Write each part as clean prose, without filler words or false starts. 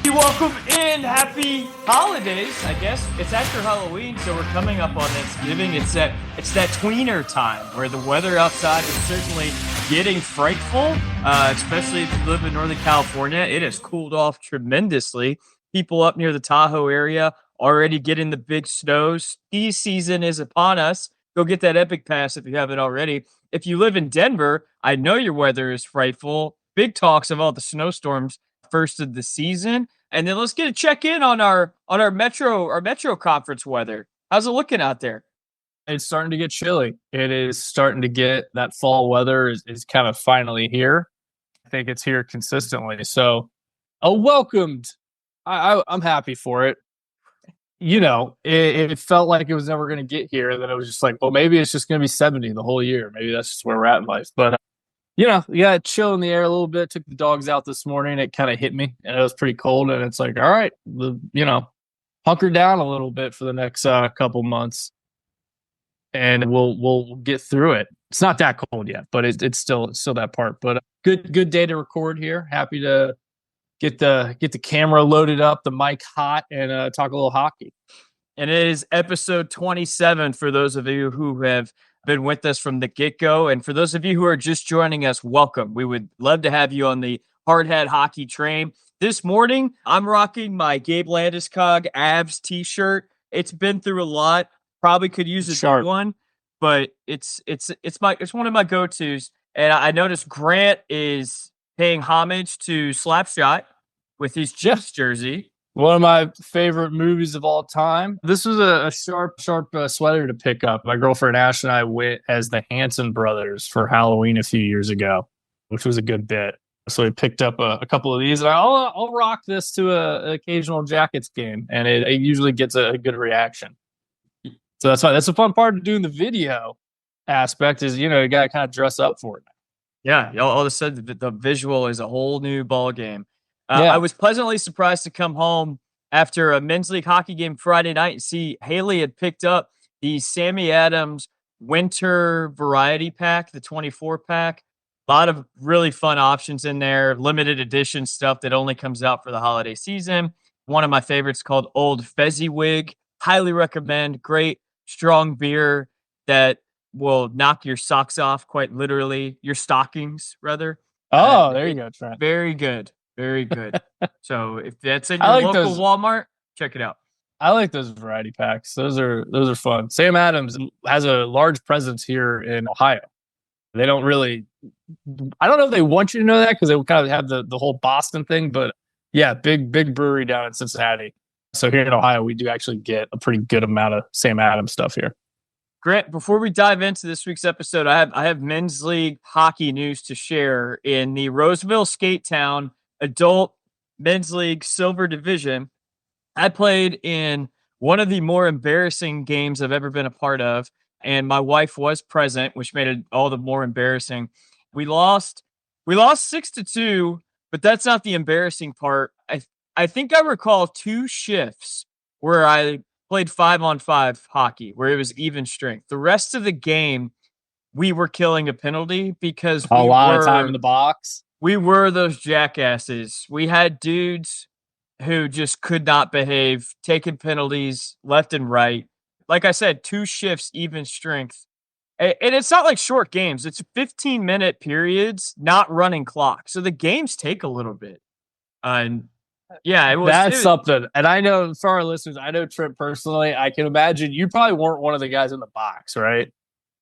Welcome in. Happy holidays, I guess. It's after Halloween, so we're coming up on Thanksgiving. It's that tweener time where the weather outside is certainly getting frightful, especially if you live in Northern California. It has cooled off tremendously. People up near the Tahoe area already getting the big snows. Ski season is upon us. Go get that Epic Pass if you haven't already. If you live in Denver, I know your weather is frightful. Big talks of all the snowstorms first of the season. And then let's get a check in on our metro conference weather. How's it looking out there? It's starting to get chilly. It is starting to get that fall weather is kind of finally here. I think it's here consistently. So welcomed. I'm happy for it. You know, it felt like it was never going to get here. And then it was just like, well, maybe it's just going to be 70 the whole year. Maybe that's just where we're at in life. But you know, you got to chill in the air a little bit. Took the dogs out this morning. It kind of hit me, and it was pretty cold. And it's like, all right, hunker down a little bit for the next couple months, and we'll get through it. It's not that cold yet, but it's still that part. But good day to record here. Happy to get the camera loaded up, the mic hot, and talk a little hockey. And it is episode 27 for those of you who have been with us from the get-go. And for those of you who are just joining us, welcome. We would love to have you on the Hard Hat Hockey train. This morning, I'm rocking my Gabe Landeskog Avs t-shirt. It's been through a lot. Probably could use a new one, but it's one of my go-tos. And I noticed Grant is paying homage to Slapshot with his Jets jersey. One of my favorite movies of all time. This was a sharp sweater to pick up. My girlfriend Ash and I went as the Hanson brothers for Halloween a few years ago, which was a good bit. So we picked up a couple of these, and I'll rock this to an occasional Jackets game, and it usually gets a good reaction. So that's fine. That's a fun part of doing the video aspect is, you got to kind of dress up for it. Yeah, all of a sudden the visual is a whole new ball game. I was pleasantly surprised to come home after a men's league hockey game Friday night and see Haley had picked up the Sammy Adams winter variety pack, the 24 pack. A lot of really fun options in there, limited edition stuff that only comes out for the holiday season. One of my favorites called Old Fezziwig. Highly recommend. Great, strong beer that will knock your socks off, quite literally. Your stockings, rather. Oh, there you go, Trent. Very good. Very good. So if that's in your local Walmart, check it out. I like those variety packs. Those are fun. Sam Adams has a large presence here in Ohio. They don't really, I don't know if they want you to know that because they kind of have the whole Boston thing, but yeah, big brewery down in Cincinnati. So here in Ohio, we do actually get a pretty good amount of Sam Adams stuff here. Grant, before we dive into this week's episode, I have men's league hockey news to share in the Roseville Skate Town Adult Men's League Silver Division. I played in one of the more embarrassing games I've ever been a part of, and my wife was present, which made it all the more embarrassing. We lost 6-2, but that's not the embarrassing part. I think I recall 2 shifts where I played 5-on-5 hockey, where it was even strength. The rest of the game, we were killing a penalty because a lot of time in the box. We were those jackasses. We had dudes who just could not behave, taking penalties left and right. Like I said, 2 shifts, even strength. And it's not like short games. It's 15-minute periods, not running clock. So the games take a little bit. And yeah, that's something. And I know for our listeners, I know Trent personally. I can imagine you probably weren't one of the guys in the box, right?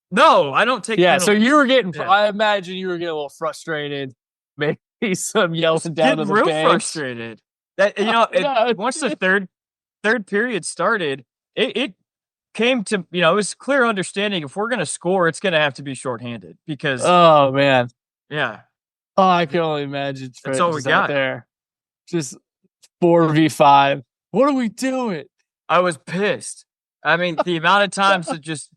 No, I don't take penalties. So you were getting, I imagine you were getting a little frustrated. Maybe some yelling down to the bench. Real frustrated. That once the third period started, it came to it was clear understanding if we're going to score, it's going to have to be shorthanded because oh man, yeah. Oh, I can only imagine. That's all we got there. Just 4v5. What are we doing? I was pissed. I mean, the amount of times that just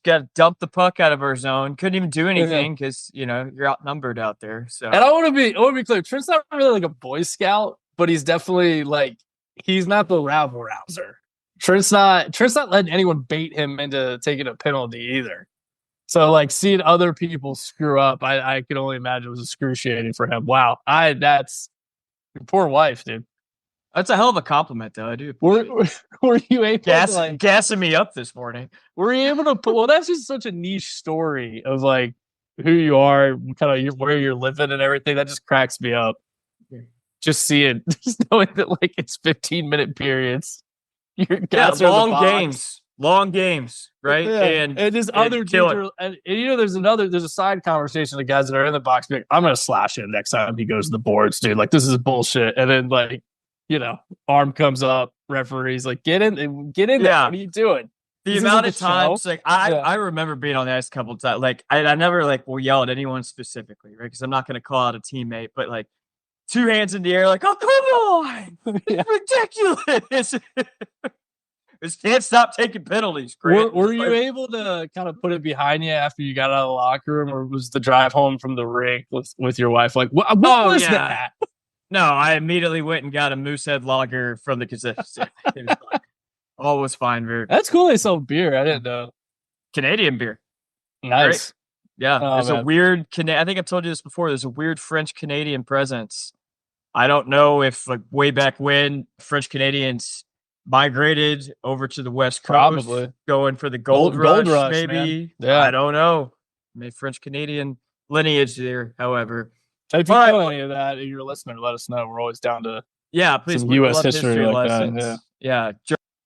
got to dump the puck out of our zone, couldn't even do anything because you're outnumbered out there. So, and I want to be clear. Trent's not really like a Boy Scout, but he's definitely he's not the rabble rouser. Trent's not letting anyone bait him into taking a penalty either. So seeing other people screw up, I can only imagine was excruciating for him. Wow, that's your poor wife, dude. That's a hell of a compliment, though. I do. Were you able to gassing me up this morning? Were you able to put? Well, that's just such a niche story of like who you are, kind of where you're living and everything. That just cracks me up. Just seeing, just knowing that like it's 15-minute periods. Long games, right? Yeah. And just other dudes and there's a side conversation of guys that are in the box. Like, I'm gonna slash him next time he goes to the boards, dude. Like, this is bullshit. And then like, arm comes up, referee's like, get in there. Yeah. What are you doing? The amount of times, like I remember being on the ice a couple of times. Like I never will yell at anyone specifically, right? Because I'm not going to call out a teammate, but like 2 hands in the air, like, oh come on, it's ridiculous. Just can't stop taking penalties. Were you able to kind of put it behind you after you got out of the locker room, or was the drive home from the rink with your wife like, what was that? No, I immediately went and got a Moosehead lager from the concession stand. All was fine. That's cool. They sell beer. I didn't know. Canadian beer. Nice. Right? Yeah. There's a weird I think I've told you this before. There's a weird French Canadian presence. I don't know if like way back when French Canadians migrated over to the West Coast, probably going for the gold rush, Man. maybe. Yeah. I don't know. Maybe French Canadian lineage there, however. If you know any of that, if you're a listener, let us know. We're always down to please, some U.S. history like lessons. That. Yeah.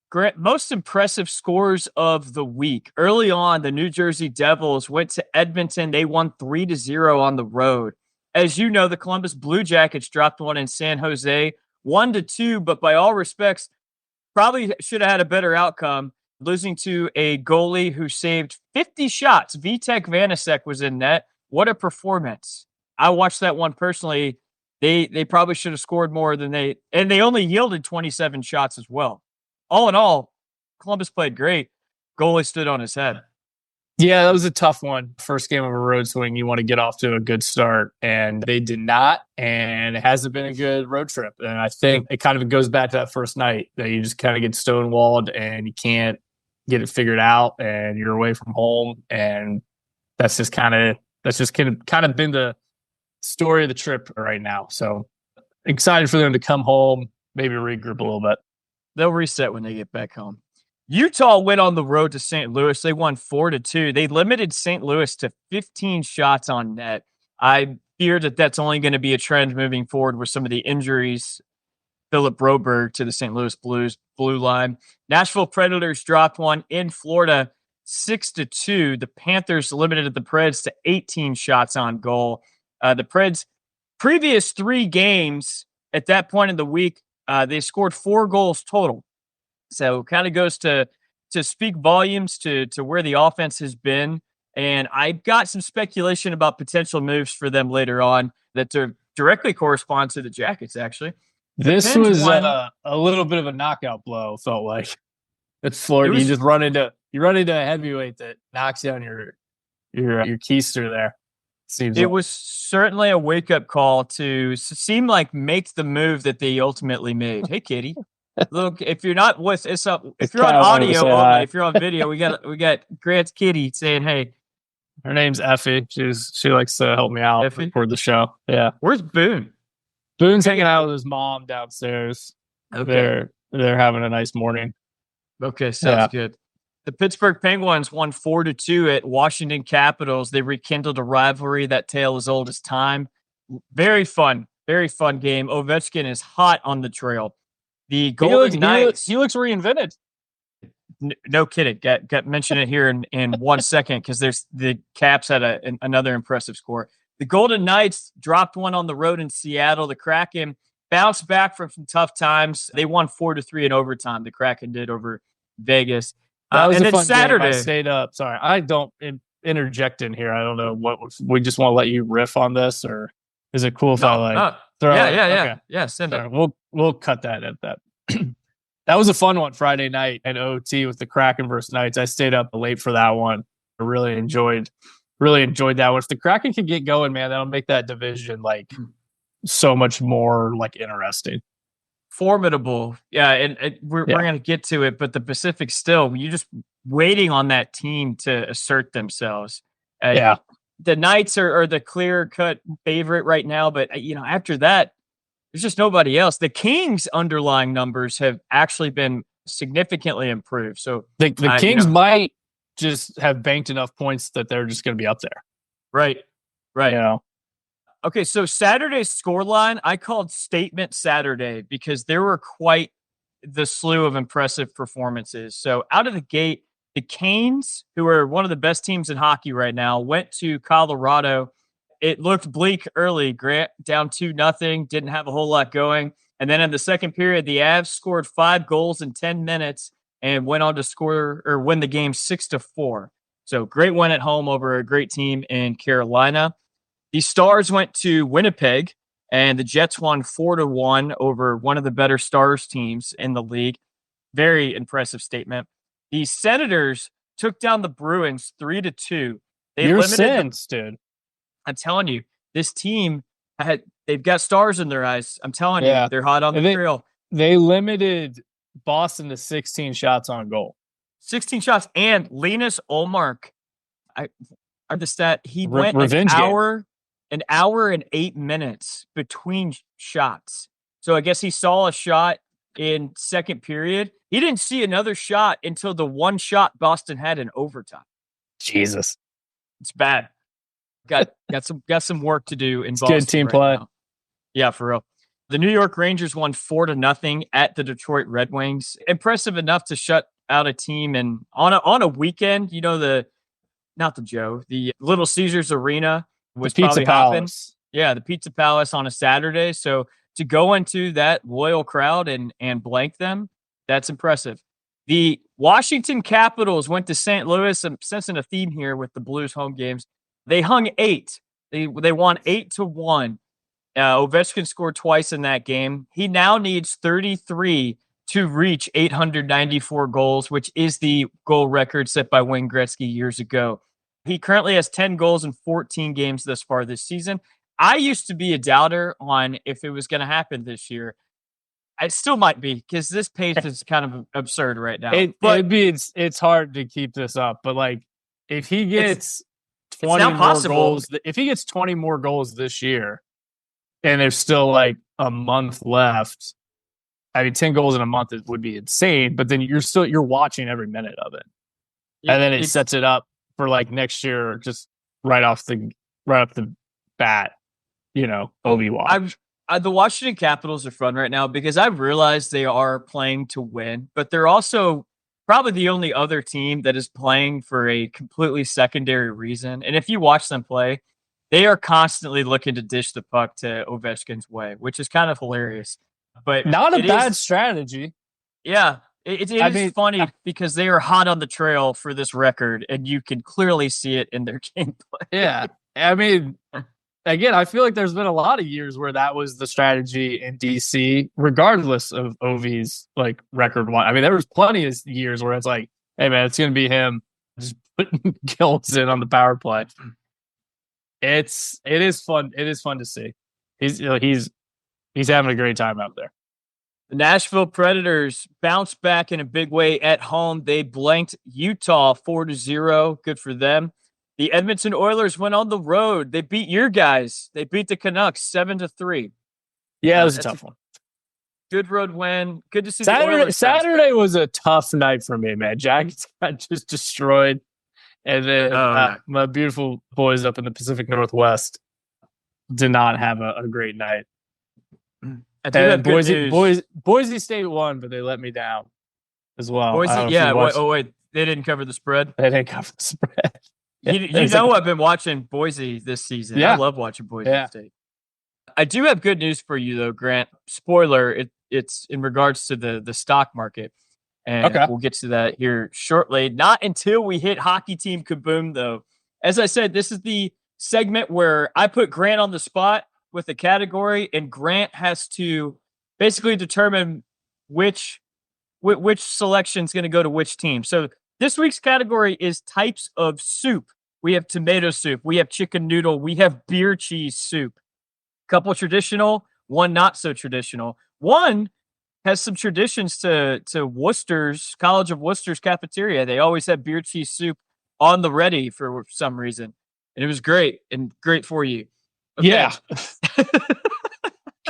Grant, most impressive scores of the week. Early on, the New Jersey Devils went to Edmonton. They won 3-0 on the road. As you know, the Columbus Blue Jackets dropped one in San Jose, 1-2, but by all respects, probably should have had a better outcome, losing to a goalie who saved 50 shots. Vitek Vanasek was in net. What a performance. I watched that one personally. They probably should have scored more than they only yielded 27 shots as well. All in all, Columbus played great. Goalie stood on his head. Yeah, that was a tough one. First game of a road swing, you want to get off to a good start, and they did not, and it hasn't been a good road trip. And I think it kind of goes back to that first night that you just kind of get stonewalled and you can't get it figured out, and you're away from home, and that's just kind of been the story of the trip right now. So excited for them to come home, maybe regroup a little bit. They'll reset when they get back home. Utah went on the road to St. Louis. They won 4-2. They limited St. Louis to 15 shots on net. I fear that that's only going to be a trend moving forward with some of the injuries. Philip Broberg to the St. Louis Blues blue line. Nashville Predators dropped one in Florida 6-2. The Panthers limited the Preds to 18 shots on goal. The Preds previous 3 games at that point in the week, they scored 4 goals total. So kind of goes to speak volumes to where the offense has been. And I've got some speculation about potential moves for them later on that directly correspond to the Jackets, actually. This was a little bit of a knockout blow, felt like. It's Florida. You run into a heavyweight that knocks down your keister there. It was certainly a wake-up call to seem like make the move that they ultimately made. Hey, Kitty. Look, if you're not with us up, if you're on audio only, if you're on video, we got Grant's Kitty saying, "Hey." Her name's Effie. She likes to help me out for the show. Yeah. Where's Boone? Boone's hanging out with his mom downstairs. Okay. They're having a nice morning. Okay, sounds good. The Pittsburgh Penguins won 4-2 at Washington Capitals. They rekindled a rivalry that tale as old as time. Very fun game. Ovechkin is hot on the trail. The Golden Knights. He looks reinvented. No kidding. Got mention it here in 1 second because there's the Caps had another impressive score. The Golden Knights dropped one on the road in Seattle. The Kraken bounced back from some tough times. They won 4-3 in overtime. The Kraken did over Vegas. That was and a then fun Saturday. Game. I stayed up. Sorry, I don't interject in here. I don't know what we just want to let you riff on this, or is it cool if I throw? Yeah. Send it. We'll cut that at that. That was a fun one Friday night at OT with the Kraken versus Knights. I stayed up late for that one. I really enjoyed that one. If the Kraken can get going, man, that'll make that division like so much more like interesting. Formidable. Yeah, and we're going to get to it, but the Pacific still, you're just waiting on that team to assert themselves. The Knights are the clear-cut favorite right now, but after that, there's just nobody else. The Kings' underlying numbers have actually been significantly improved. So the Kings might just have banked enough points that they're just going to be up there. Right. Right. You know? Okay, so Saturday's scoreline, I called Statement Saturday because there were quite the slew of impressive performances. So out of the gate, the Canes, who are one of the best teams in hockey right now, went to Colorado. It looked bleak early. Grant down 2-0, didn't have a whole lot going. And then in the second period, the Avs scored 5 goals in 10 minutes and went on to score or win the game 6-4. So great win at home over a great team in Carolina. The Stars went to Winnipeg, and the Jets won 4-1 over one of the better Stars teams in the league. Very impressive statement. The Senators took down the Bruins 3-2. Your sins, dude. I'm telling you, this team they've got stars in their eyes. I'm telling you, they're hot on the trail. They limited Boston to 16 shots on goal. 16 shots, and Linus Ullmark. I the stat he went an hour and 8 minutes between shots. So I guess he saw a shot in second period. He didn't see another shot until the one shot Boston had in overtime. Jesus, it's bad. Got some work to do in Boston. Good team play. Now. Yeah, for real. The New York Rangers won 4-0 at the Detroit Red Wings. Impressive enough to shut out a team and on a weekend. You know the Little Caesars Arena was the Pizza probably Palace. hopping. Yeah, the Pizza Palace on a Saturday. So to go into that loyal crowd and blank them, that's impressive. The Washington Capitals went to St. Louis. I'm sensing a theme here with the Blues home games. They hung 8. They won 8-1. Ovechkin scored twice in that game. He now needs 33 to reach 894 goals, which is the goal record set by Wayne Gretzky years ago. He currently has 10 goals in 14 games thus far this season. I used to be a doubter on if it was going to happen this year. I still might be because this pace is kind of absurd right now. It's hard to keep this up, but like if he gets 20 more goals, if he gets 20 more goals this year, and there's still like a month left, I mean, 10 goals in a month would be insane. But then you're watching every minute of it, and then it sets it up for like next year, just right off the bat. You know, Obi-Wan. The Washington Capitals are fun right now because I've realized they are playing to win, but they're also probably the only other team that is playing for a completely secondary reason. And if you watch them play, they are constantly looking to dish the puck to Ovechkin's way, which is kind of hilarious. But not a bad strategy. Yeah, it is funny because they are hot on the trail for this record, and you can clearly see it in their gameplay. Yeah, I mean. Again, I feel like there's been a lot of years where that was the strategy in DC, regardless of Ovi's like record one. I mean, there was plenty of years where it's like, hey man, it's gonna be him just putting kills in on the power play. It is fun. It is fun to see. He's having a great time out there. The Nashville Predators bounced back in a big way at home. They blanked Utah 4-0. Good for them. The Edmonton Oilers went on the road. They beat your guys. They beat the Canucks 7-3. Yeah, it was a tough one. Good road win. Good to see Saturday, the Oilers. Saturday was a tough night for me, man. Jackets got just destroyed. And then my beautiful boys up in the Pacific Northwest did not have a great night. And Boise State won, but they let me down as well. Boise, wait. They didn't cover the spread? They didn't cover the spread. You know, I've been watching Boise this season. Yeah. I love watching Boise State. I do have good news for you, though, Grant. Spoiler, it's in regards to the stock market. And we'll get to that here shortly. Not until we hit Hockey Team Kaboom, though. As I said, this is the segment where I put Grant on the spot with a category, and Grant has to basically determine which selection is going to go to which team. So this week's category is types of soup. We have tomato soup. We have chicken noodle. We have beer cheese soup. Couple traditional, one not so traditional. One has some traditions to Worcester's, College of Worcester's cafeteria. They always have beer cheese soup on the ready for some reason. And it was great and great for you. Okay. Yeah.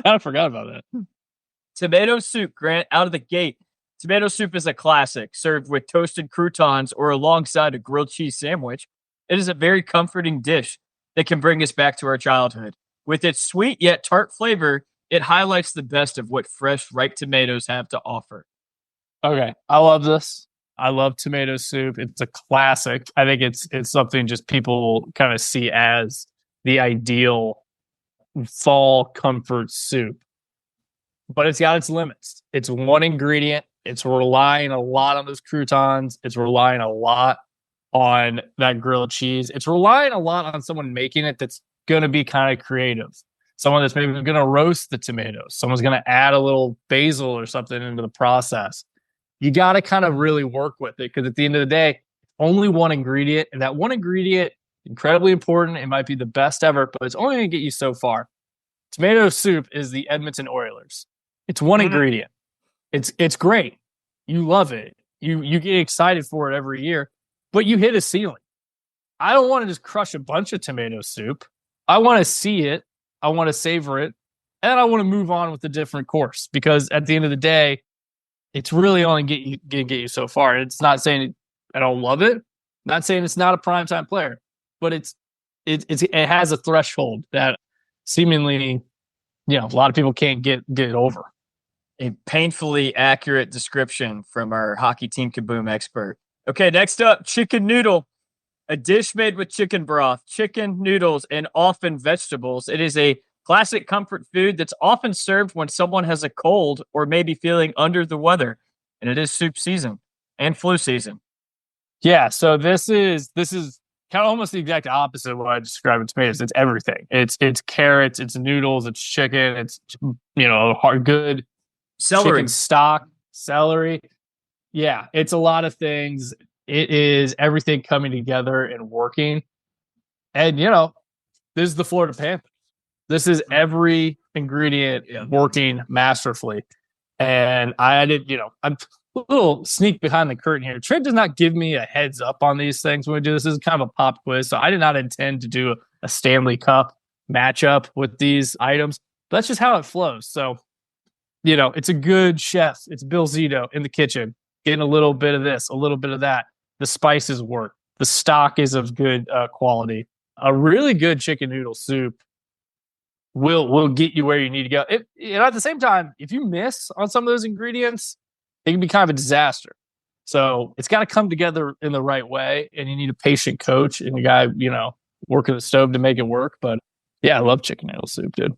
kind of forgot about that. Tomato soup, Grant, out of the gate. Tomato soup is a classic, served with toasted croutons or alongside a grilled cheese sandwich. It is a very comforting dish that can bring us back to our childhood. With its sweet yet tart flavor, it highlights the best of what fresh, ripe tomatoes have to offer. Okay, I love this. I love tomato soup. It's a classic. I think it's something just people kind of see as the ideal fall comfort soup. But it's got its limits. It's one ingredient. It's relying a lot on those croutons. It's relying a lot on that grilled cheese. It's relying a lot on someone making it that's going to be kind of creative. Someone that's maybe going to roast the tomatoes. Someone's going to add a little basil or something into the process. You got to kind of really work with it because at the end of the day, only one ingredient. And that one ingredient, incredibly important. It might be the best ever, but it's only going to get you so far. Tomato soup is the Edmonton Oilers. It's one ingredient. It's great. You love it. You get excited for it every year, but you hit a ceiling. I don't want to just crush a bunch of tomato soup. I want to see it. I want to savor it. And I want to move on with a different course because at the end of the day, it's really only going to get you so far. It's not saying I don't love it. Not saying it's not a primetime player, but it has a threshold that seemingly, a lot of people can't get over. A painfully accurate description from our hockey team kaboom expert. Okay, next up, chicken noodle. A dish made with chicken broth, chicken noodles, and often vegetables. It is a classic comfort food that's often served when someone has a cold or maybe feeling under the weather. And it is soup season and flu season. Yeah, so this is kind of almost the exact opposite of what I described with tomatoes. It's everything. It's carrots, it's noodles, it's chicken, it's good celery, chicken stock, celery. Yeah, it's a lot of things. It is everything coming together and working. And this is the Florida Panthers. This is every ingredient working masterfully. And I'm a little sneak behind the curtain here. Trent does not give me a heads up on these things when we do this. This is kind of a pop quiz. So I did not intend to do a Stanley Cup matchup with these items. But that's just how it flows. So, it's a good chef. It's Bill Zito in the kitchen, getting a little bit of this, a little bit of that. The spices work. The stock is of good quality. A really good chicken noodle soup will get you where you need to go. At the same time, if you miss on some of those ingredients, it can be kind of a disaster. So it's got to come together in the right way, and you need a patient coach and a guy, working the stove to make it work. But yeah, I love chicken noodle soup, dude.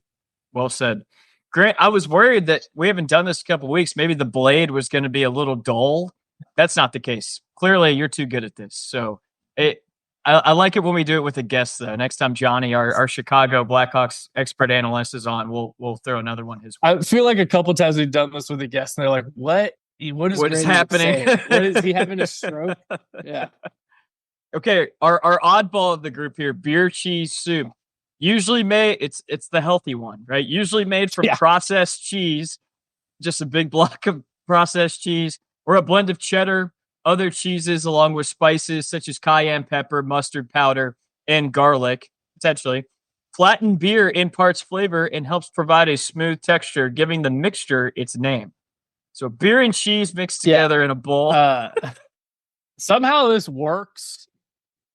Well said. Grant, I was worried that we haven't done this a couple of weeks. Maybe the blade was going to be a little dull. That's not the case. Clearly, you're too good at this. So I like it when we do it with a guest, though. Next time Johnny, our Chicago Blackhawks expert analyst, is on, we'll throw another one his way. I feel like a couple times we've done this with a guest, and they're like, what is happening? What is he having a stroke? Yeah. Okay, our oddball of the group here, beer cheese soup. Usually made, it's the healthy one, right? Usually made from processed cheese, just a big block of processed cheese, or a blend of cheddar, other cheeses, along with spices such as cayenne pepper, mustard powder, and garlic, potentially. Flattened beer imparts flavor and helps provide a smooth texture, giving the mixture its name. So beer and cheese mixed together in a bowl. Somehow this works,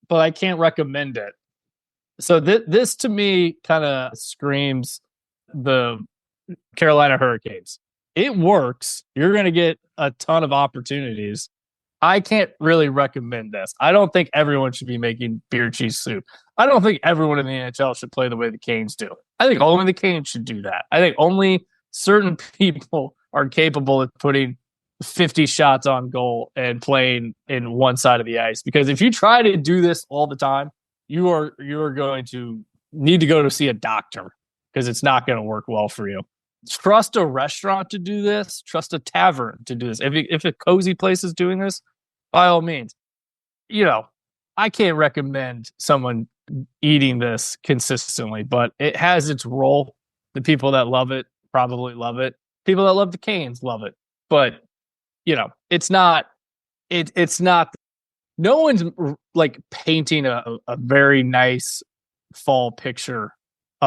but I can't recommend it. So this to me kind of screams the Carolina Hurricanes. It works. You're going to get a ton of opportunities. I can't really recommend this. I don't think everyone should be making beer cheese soup. I don't think everyone in the NHL should play the way the Canes do. I think only the Canes should do that. I think only certain people are capable of putting 50 shots on goal and playing in one side of the ice. Because if you try to do this all the time, you are going to need to go to see a doctor because it's not going to work well for you. Trust a restaurant to do this. Trust a tavern to do this. If a cozy place is doing this, by all means. I can't recommend someone eating this consistently, but it has its role. The people that love it probably love it. People that love the Canes love it. But, it's not, it's not, no one's like painting a very nice fall picture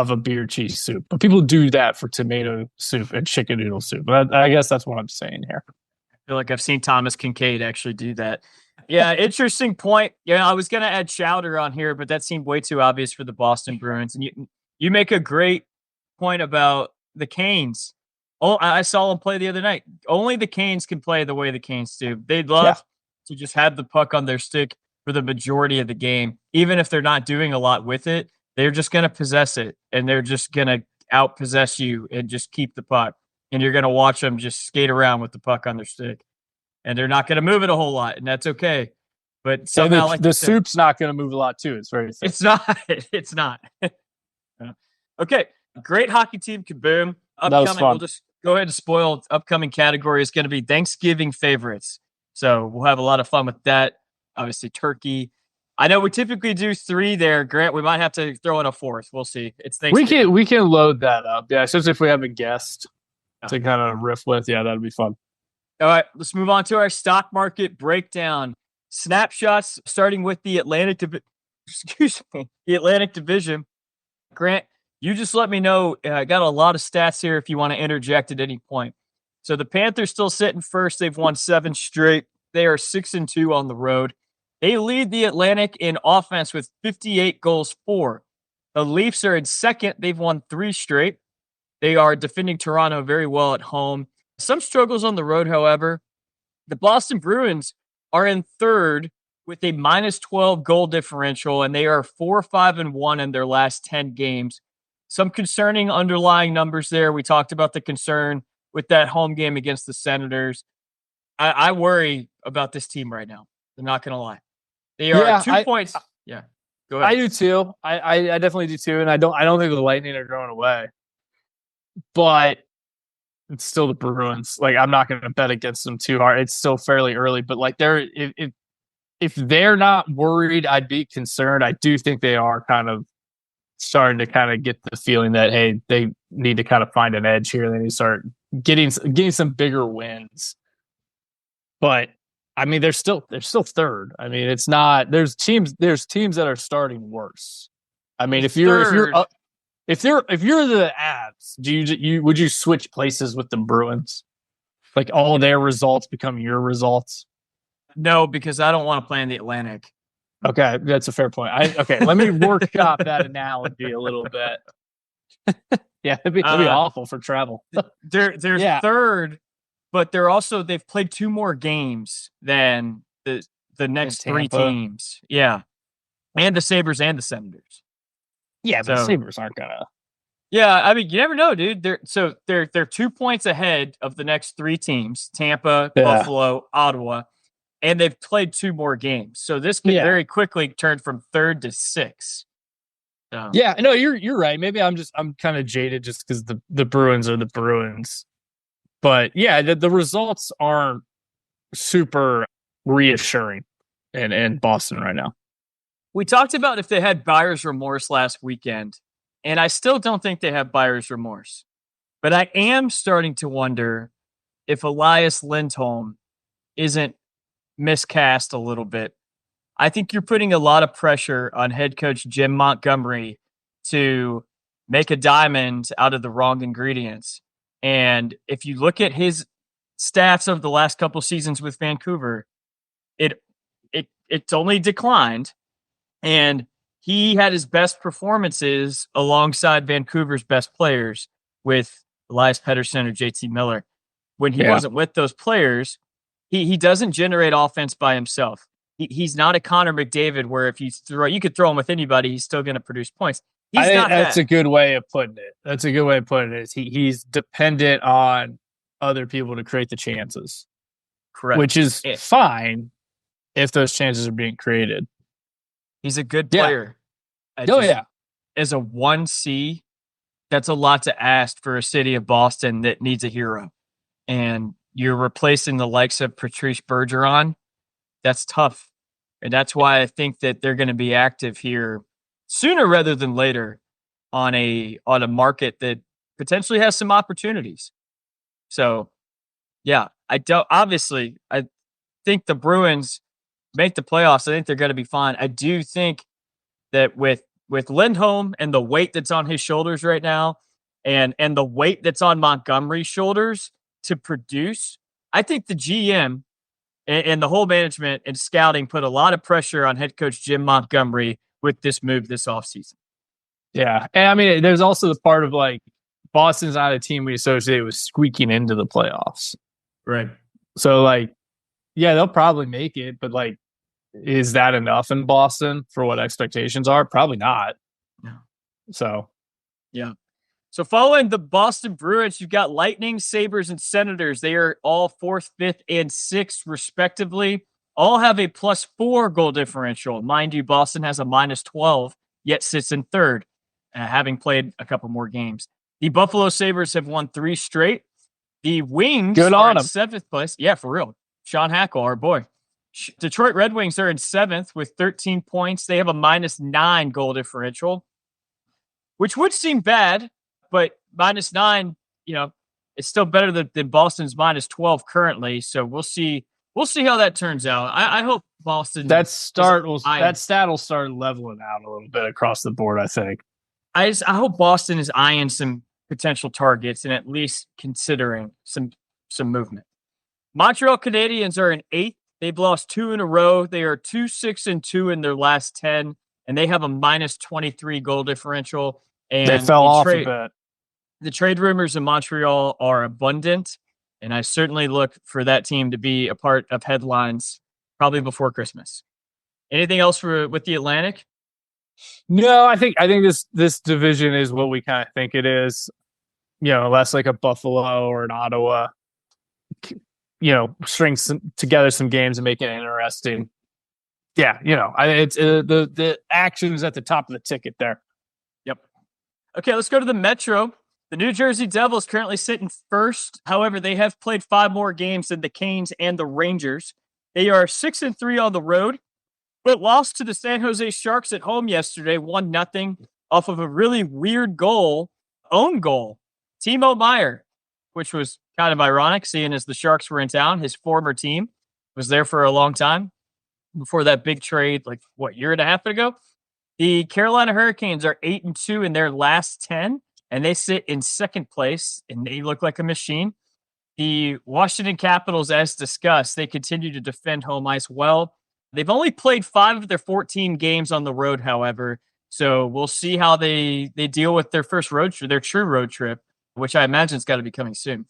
of a beer cheese soup, but people do that for tomato soup and chicken noodle soup. But I guess that's what I'm saying here. I feel like I've seen Thomas Kincaid actually do that. Yeah, interesting point. Yeah, I was gonna add Chowder on here, but that seemed way too obvious for the Boston Bruins. And you make a great point about the Canes. Oh, I saw them play the other night. Only the Canes can play the way the Canes do. They'd love to just have the puck on their stick for the majority of the game, even if they're not doing a lot with it. They're just gonna possess it, and they're just gonna outpossess you and just keep the puck. And you're gonna watch them just skate around with the puck on their stick, and they're not gonna move it a whole lot, and that's okay. But somehow, like the soup's not going to move a lot too. It's very thick. it's not. It's not. Okay, great hockey team. Kaboom. That was Upcoming, fun. we'll just go ahead and spoil upcoming category is going to be Thanksgiving favorites. So we'll have a lot of fun with that. Obviously, turkey. I know we typically do 3 there, Grant. We might have to throw in a 4th. We'll see. It's Thanksgiving. We can load that up. Yeah, especially if we have a guest to kind of riff with. Yeah, that'd be fun. All right, let's move on to our stock market breakdown. Snapshots starting with the Atlantic Division. Grant, you just let me know. I got a lot of stats here if you want to interject at any point. So the Panthers still sitting first. They've won 7 straight. They are 6-2 on the road. They lead the Atlantic in offense with 58 goals for. The Leafs are in second. They've won 3 straight. They are defending Toronto very well at home. Some struggles on the road, however. The Boston Bruins are in third with a minus 12 goal differential, and they are 4-5-1 in their last 10 games. Some concerning underlying numbers there. We talked about the concern with that home game against the Senators. I worry about this team right now. I'm not going to lie. They are 2 points. Yeah, go ahead. I do too. I definitely do too, and I don't think the Lightning are going away. But it's still the Bruins. Like, I'm not going to bet against them too hard. It's still fairly early, but like if they're not worried, I'd be concerned. I do think they are kind of starting to kind of get the feeling that, hey, they need to kind of find an edge here. They need to start getting some bigger wins. But I mean, they're still third. I mean, it's not. There's teams that are starting worse. I mean, if you're the Avs, would you switch places with the Bruins? Like, all their results become your results? No, because I don't want to play in the Atlantic. Okay, that's a fair point. Let me workshop that analogy a little bit. Yeah, it'd be awful for travel. They're third, but they've played 2 more games than the next 3 teams. Yeah, and the Sabres and the Senators. Yeah, but the Sabres aren't gonna. Yeah, I mean, you never know, dude. They're 2 points ahead of the next 3 teams: Tampa, Buffalo, Ottawa, and they've played 2 more games. So this could very quickly turn from 3rd to 6th. Yeah, no, you're right. Maybe I'm kind of jaded just because the Bruins are the Bruins. But yeah, the results aren't super reassuring in Boston right now. We talked about if they had buyer's remorse last weekend, and I still don't think they have buyer's remorse. But I am starting to wonder if Elias Lindholm isn't miscast a little bit. I think you're putting a lot of pressure on head coach Jim Montgomery to make a diamond out of the wrong ingredients. And if you look at his stats of the last couple seasons with Vancouver, it's only declined. And he had his best performances alongside Vancouver's best players with Elias Pettersson or JT Miller. When he wasn't with those players, he doesn't generate offense by himself. He's not a Connor McDavid where if you could throw him with anybody, he's still going to produce points. That's a good way of putting it. He's dependent on other people to create the chances. Correct. Which is fine if those chances are being created. He's a good player. As a 1C, that's a lot to ask for a city of Boston that needs a hero. And you're replacing the likes of Patrice Bergeron. That's tough. And that's why I think that they're going to be active here sooner rather than later on a market that potentially has some opportunities. So, yeah, I think the Bruins make the playoffs. I think they're going to be fine. I do think that with with Lindholm and the weight that's on his shoulders right now, and the weight that's on Montgomery's shoulders to produce, I think the GM and the whole management and scouting put a lot of pressure on head coach Jim Montgomery with this move this offseason. Yeah. And I mean, there's also the part of like Boston's not a team we associate with squeaking into the playoffs. Right. So, like, yeah, they'll probably make it, but like, is that enough in Boston for what expectations are? Probably not. No. So, yeah. So following the Boston Bruins, you've got Lightning, Sabres, and Senators. They are all 4th, 5th, and 6th, respectively. All have a +4 goal differential. Mind you, Boston has a -12, yet sits in 3rd, having played a couple more games. The Buffalo Sabres have won 3 straight. The Wings good are on in them. 7th place. Yeah, for real. Sean Hackle, our boy. Detroit Red Wings are in 7th with 13 points. They have a -9 goal differential, which would seem bad, but -9, it's still better than Boston's -12 currently. So we'll see. We'll see how that turns out. I hope Boston That stat will start leveling out a little bit across the board, I think. I hope Boston is eyeing some potential targets and at least considering some movement. Montreal Canadiens are in 8th. They've lost 2 in a row. They are 2-6-2 in their last 10, and they have a -23 goal differential. And they fell off a bit. The trade rumors in Montreal are abundant, and I certainly look for that team to be a part of headlines probably before Christmas. Anything else with the Atlantic? No, I think this division is what we kind of think it is. Less like a Buffalo or an Ottawa. String together some games and make it interesting. Yeah, it's the action is at the top of the ticket there. Yep. Okay, let's go to the Metro. The New Jersey Devils currently sit in 1st. However, they have played 5 more games than the Canes and the Rangers. They are 6-3 on the road, but lost to the San Jose Sharks at home yesterday, 1-0, off of a really weird own goal. Timo Meier, which was kind of ironic, seeing as the Sharks were in town. His former team was there for a long time before that big trade, year and a half ago. The Carolina Hurricanes are 8-2 in their last 10, and they sit in 2nd place, and they look like a machine. The Washington Capitals, as discussed, they continue to defend home ice well. They've only played 5 of their 14 games on the road, however, so we'll see how they deal with their first their true road trip, which I imagine has got to be coming soon.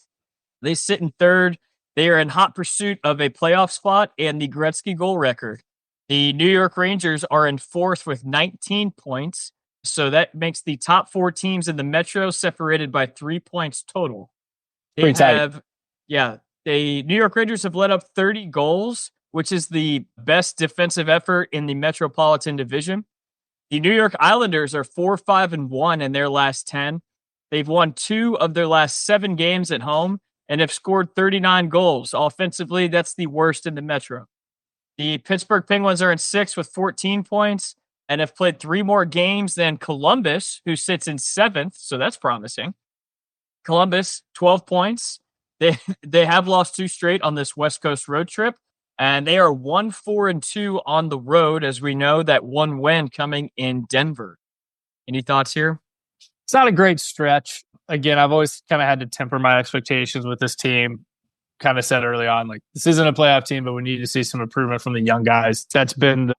They sit in 3rd. They are in hot pursuit of a playoff spot and the Gretzky goal record. The New York Rangers are in 4th with 19 points. So that makes the top 4 teams in the Metro separated by 3 points total. The New York Rangers have let up 30 goals, which is the best defensive effort in the Metropolitan Division. The New York Islanders are 4-5-1 in their last 10. They've won 2 of their last 7 games at home and have scored 39 goals. Offensively, that's the worst in the Metro. The Pittsburgh Penguins are in 6th with 14 points and have played 3 more games than Columbus, who sits in 7th, so that's promising. Columbus, 12 points. They have lost 2 straight on this West Coast road trip, and they are 1-4-2 on the road, as we know that 1 win coming in Denver. Any thoughts here? It's not a great stretch. Again, I've always kind of had to temper my expectations with this team. Kind of said early on, this isn't a playoff team, but we need to see some improvement from the young guys. That's been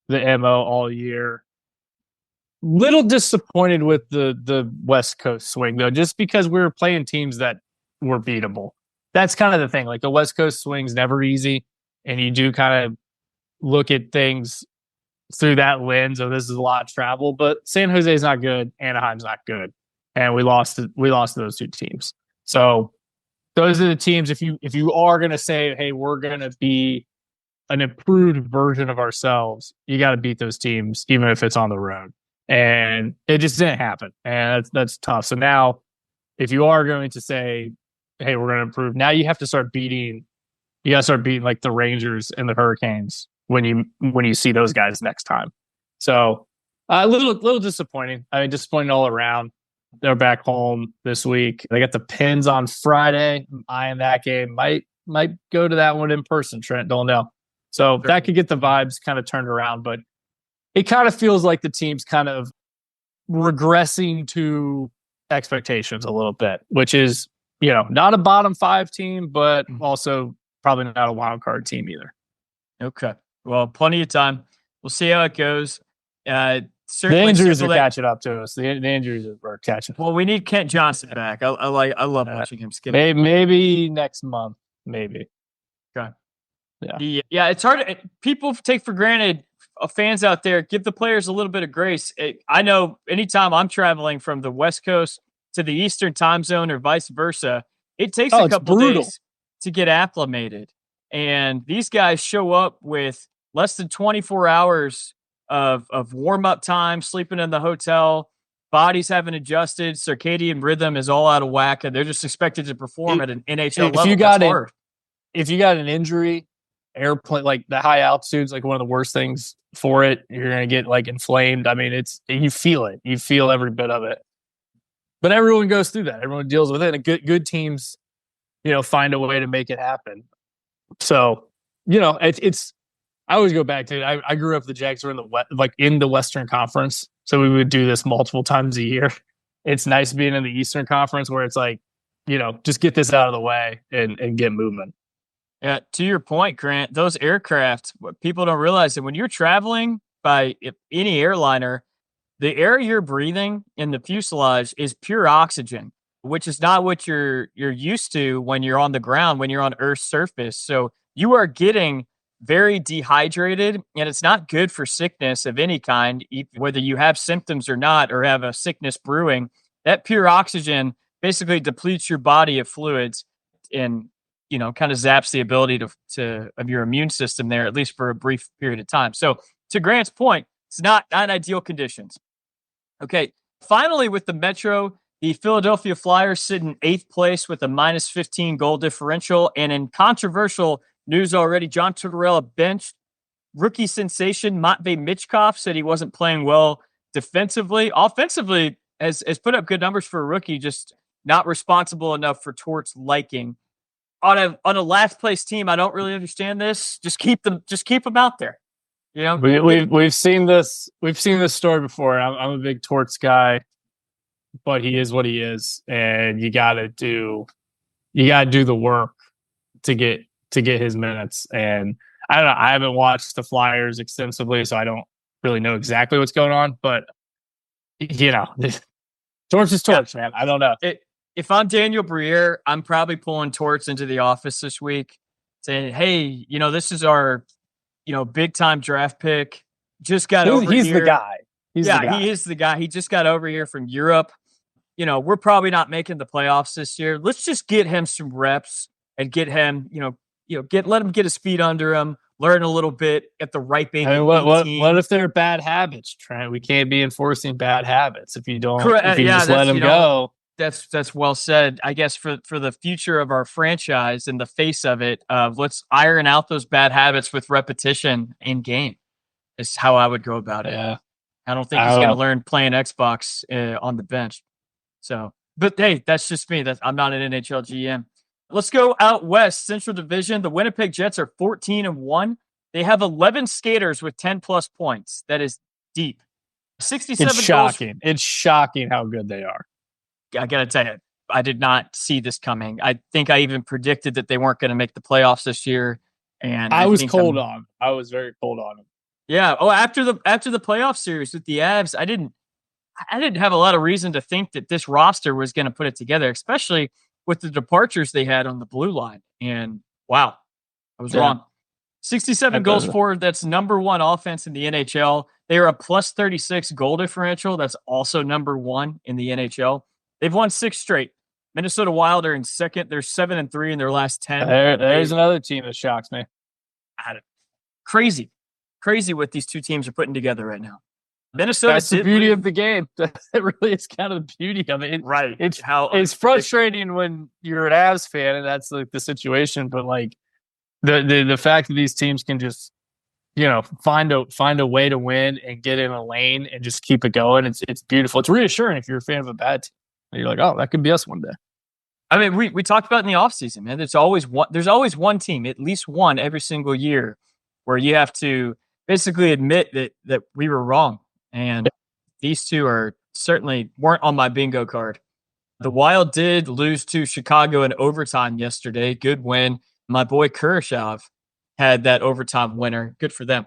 the MO all year. Little disappointed with the West Coast swing, though, just because we were playing teams that were beatable. That's kind of the thing. The West Coast swing's never easy, and you do kind of look at things through that lens of this is a lot of travel. But San Jose's not good, Anaheim's not good, and we lost those 2 teams. So those are the teams. If you are going to say, hey, we're going to be an improved version of ourselves, you got to beat those teams, even if it's on the road. And it just didn't happen. And that's tough. So now if you are going to say, hey, we're going to improve, now you have to start beating like the Rangers and the Hurricanes when you see those guys next time. So a little disappointing. I mean, disappointing all around. They're back home this week. They got the Pens on Friday. I'm eyeing that game. Might go to that one in person, Trent. Don't know. So that could get the vibes kind of turned around, but it kind of feels like the team's kind of regressing to expectations a little bit, which is, not a bottom 5 team, but also probably not a wild card team either. Okay. Well, plenty of time. We'll see how it goes. The Certainly injuries are catching up to us. The injuries are catching up. Well, we need Kent Johnson back. I love watching him skip. Maybe next month. Maybe. Okay. Yeah. It's hard. People take for granted, fans out there, give the players a little bit of grace. I know anytime I'm traveling from the West Coast to the Eastern time zone or vice versa, it takes a couple days to get acclimated. And these guys show up with less than 24 hours of warm-up time, sleeping in the hotel. Bodies haven't adjusted. Circadian rhythm is all out of whack, and they're just expected to perform at an NHL level. If you got an injury, airplane, like the high altitude's like one of the worst things for it. You're going to get like inflamed. I mean, you feel it. You feel every bit of it. But everyone goes through that. Everyone deals with it. And good teams, find a way to make it happen. So, it's I always go back to it. I grew up, the Jags were in the Western Conference. So we would do this multiple times a year. It's nice being in the Eastern Conference where it's like, just get this out of the way and get moving. Yeah, to your point, Grant, those aircraft, what people don't realize that when you're traveling by any airliner, the air you're breathing in the fuselage is pure oxygen, which is not what you're used to when you're on the ground, when you're on Earth's surface. So you are getting very dehydrated, and it's not good for sickness of any kind, whether you have symptoms or not, or have a sickness brewing. That pure oxygen basically depletes your body of fluids and kind of zaps the ability of your immune system there, at least for a brief period of time. So to Grant's point, it's not ideal conditions. Okay, finally with the Metro, the Philadelphia Flyers sit in 8th place with a -15 goal differential. And in controversial news already, John Tortorella benched rookie sensation Matvei Michkov, said he wasn't playing well defensively. Offensively, has put up good numbers for a rookie, just not responsible enough for Tort's liking. On a last place team, I don't really understand this. Just keep them out there. We've seen this story before. I'm a big Torts guy, but he is what he is, and you gotta do the work to get his minutes. And I don't know. I haven't watched the Flyers extensively, so I don't really know exactly what's going on. But Torts is Torts, man. I don't know. If I'm Daniel Briere, I'm probably pulling Torts into the office this week, saying, "Hey, this is our, big time draft pick. Just got over here. He's the guy. He is the guy. He just got over here from Europe. We're probably not making the playoffs this year. Let's just get him some reps and get him, let him get his feet under him, learn a little bit at the ripe age. I mean, what if they're bad habits, Trent? We can't be enforcing bad habits if you don't. If you just let him go." That's well said. I guess for the future of our franchise and the face of it, let's iron out those bad habits with repetition in game. Is how I would go about it. Yeah. I don't think he's going to learn playing Xbox on the bench. So, but hey, that's just me. I'm not an NHL GM. Let's go out west, Central Division. The Winnipeg Jets are 14-1. They have 11 skaters with 10+ points. That is deep. 67 It's shocking. It's shocking how good they are. I got to tell you, I did not see this coming. I think I even predicted that they weren't going to make the playoffs this year. And I was cold on them. I was very cold on them. Yeah. Oh, after the playoff series with the Avs, I didn't have a lot of reason to think that this roster was going to put it together, especially with the departures they had on the blue line. And wow, I was wrong. 67 goals for. That's number 1 offense in the NHL. They are a +36 goal differential. That's also number 1 in the NHL. They've won 6 straight. Minnesota Wild are in second. They're 7-3 in their last 10. There's another team that shocks me. Crazy what these two teams are putting together right now. Minnesota. That's the beauty of the game. That really is kind of the beauty of it. Right. It's frustrating when you're an Avs fan and that's like the situation. But like the fact that these teams can just find a way to win and get in a lane and just keep it going. It's beautiful. It's reassuring if you're a fan of a bad team. You're like, oh, that could be us one day. I mean, we talked about in the offseason, man. There's always one team, at least one every single year, where you have to basically admit that we were wrong. And these two are certainly weren't on my bingo card. The Wild did lose to Chicago in overtime yesterday. Good win. My boy Kurashov had that overtime winner. Good for them.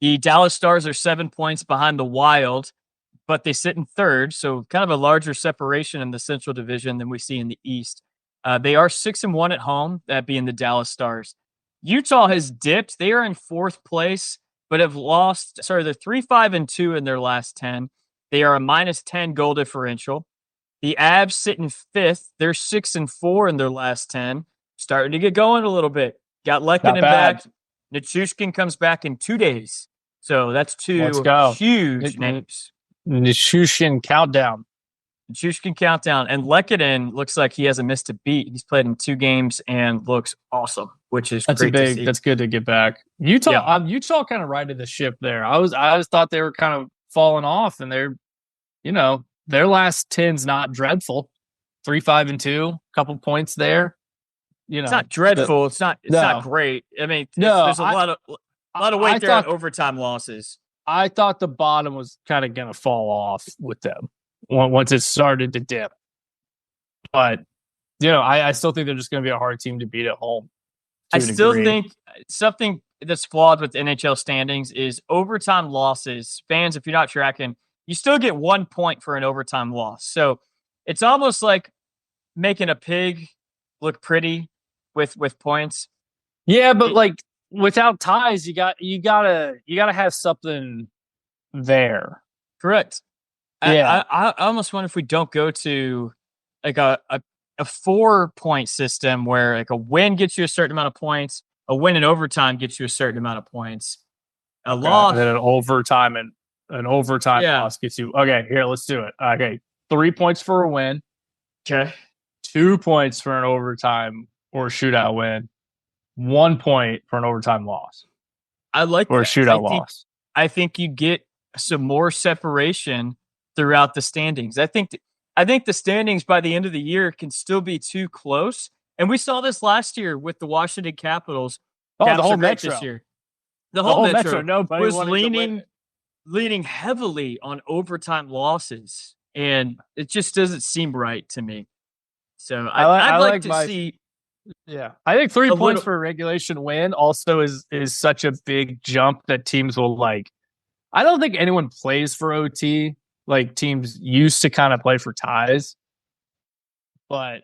The Dallas Stars are 7 points behind the Wild, but they sit in third, so kind of a larger separation in the Central Division than we see in the East. They are 6-1 at home, that being the Dallas Stars. Utah has dipped. They are in fourth place, but have lost. Sorry, they're 3-5-2 in their last 10. They are a -10 goal differential. The Avs sit in fifth. They're 6-4 in their last 10. Starting to get going a little bit. Got Lehkonen back. Nichushkin comes back in 2 days. So that's two huge names. Nichushkin countdown. Nichushkin countdown. And Lehkonen looks like he hasn't missed a beat. He's played in 2 games and looks awesome, which is great to see. That's good to get back. Utah kind of righted the ship there. I always thought they were kind of falling off, and they're, their last 10's not dreadful. 3-5-2, couple points there. It's not dreadful. It's not great. I mean, there's a lot of weight there on overtime losses. I thought the bottom was kind of going to fall off with them once it started to dip. But, I still think they're just going to be a hard team to beat at home. I still think something that's flawed with NHL standings is overtime losses. Fans, if you're not tracking, you still get 1 point for an overtime loss. So it's almost like making a pig look pretty with points. Yeah, but without ties, you gotta have something there. Correct. Yeah. I almost wonder if we don't go to like a 4-point system where like a win gets you a certain amount of points, a win in overtime gets you a certain amount of points. A loss, and then an overtime loss gets you. Okay, here, let's do it. Okay, 3 points for a win. Okay. 2 points for an overtime or shootout win. 1 point for an overtime loss. I like or a shootout loss. I think you get some more separation throughout the standings. I think the standings by the end of the year can still be too close. And we saw this last year with the Washington Capitals. The whole Metro. This year. The whole Metro nobody was leaning heavily on overtime losses. And it just doesn't seem right to me. So I'd like to see. Yeah, I think 3 points for a regulation win also is such a big jump that teams will like. I don't think anyone plays for OT. Like teams used to kind of play for ties, but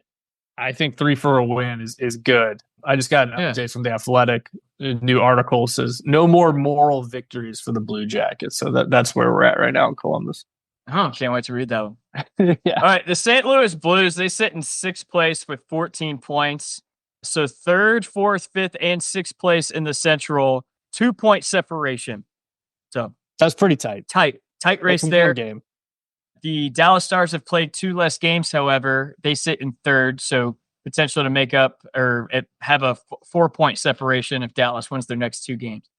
I think 3 for a win is good. I just got an update from The Athletic. A new article says no more moral victories for the Blue Jackets. So that's where we're at right now in Columbus. Oh, can't wait to read that one. Yeah. All right, the St. Louis Blues, they sit in 6th place with 14 points. So 3rd, 4th, 5th, and 6th place in the Central, 2-point separation. So that's pretty tight. Tight race there. Game. The Dallas Stars have played 2 less games, however. They sit in 3rd, so potential to make up or have a 4-point separation if Dallas wins their next 2 games.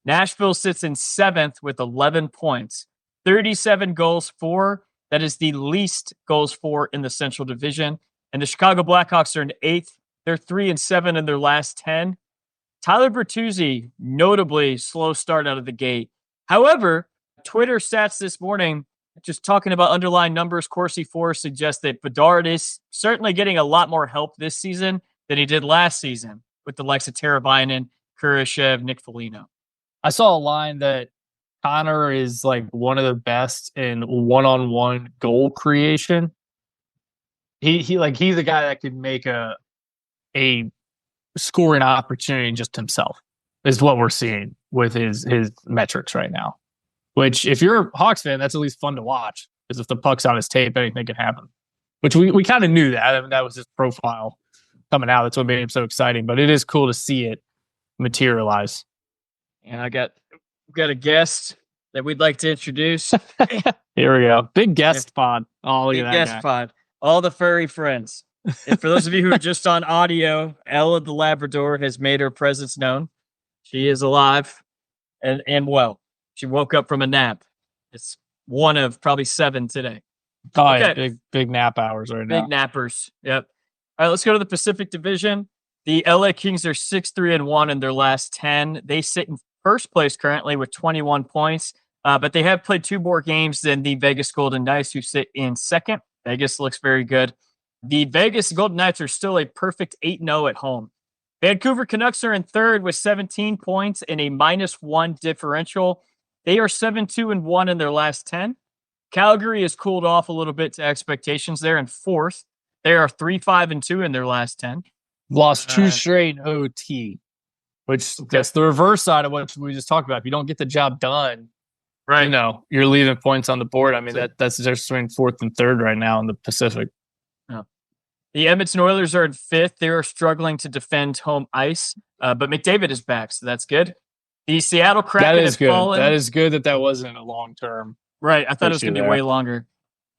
Nashville sits in 7th with 11 points. 37 goals for. That is the least goals for in the Central Division. And the Chicago Blackhawks are in 8th. They're 3-7 in their last 10. Tyler Bertuzzi, notably slow start out of the gate. However, Twitter stats this morning, just talking about underlying numbers, Corsi 4 suggests that Bedard is certainly getting a lot more help this season than he did last season with the likes of Teravainen, Kurashev, Nick Foligno. I saw a line that Connor is like one of the best in one-on-one goal creation. He's the guy that could make a scoring opportunity just himself, is what we're seeing with his metrics right now. Which, if you're a Hawks fan, that's at least fun to watch, because if the puck's on his tape, anything can happen. Which we kind of knew that. I mean, that was his profile coming out. That's what made him so exciting. But it is cool to see it materialize. And I got a guest that we'd like to introduce. Here we go. Big guest pod. Oh, look Big at that guest guy. pod. All the furry friends. And for those of you who are just on audio, Ella the Labrador has made her presence known. She is alive and well. She woke up from a nap. It's one of probably 7 today. Oh, okay. Yeah, big nap hours right now. Big nappers. Yep. All right, let's go to the Pacific Division. The LA Kings are 6-3-1 in their last 10. They sit in first place currently with 21 points. But they have played 2 more games than the Vegas Golden Knights, who sit in second. Vegas looks very good. The Vegas Golden Knights are still a perfect 8-0 at home. Vancouver Canucks are in third with 17 points and a -1 differential. They are 7-2-1 in their last 10. Calgary has cooled off a little bit to expectations. They're in fourth. They are 3-5-2 in their last 10. Lost 2 straight OT, which that's the reverse side of what we just talked about. If you don't get the job done, Right. you're leaving points on the board. I mean, that's the difference between fourth and third right now in the Pacific. Oh. The Edmonton Oilers are in fifth. They are struggling to defend home ice, but McDavid is back, so that's good. The Seattle Kraken That is good. fallen. That is good that wasn't a long term. Right. I thought it was going to be way longer.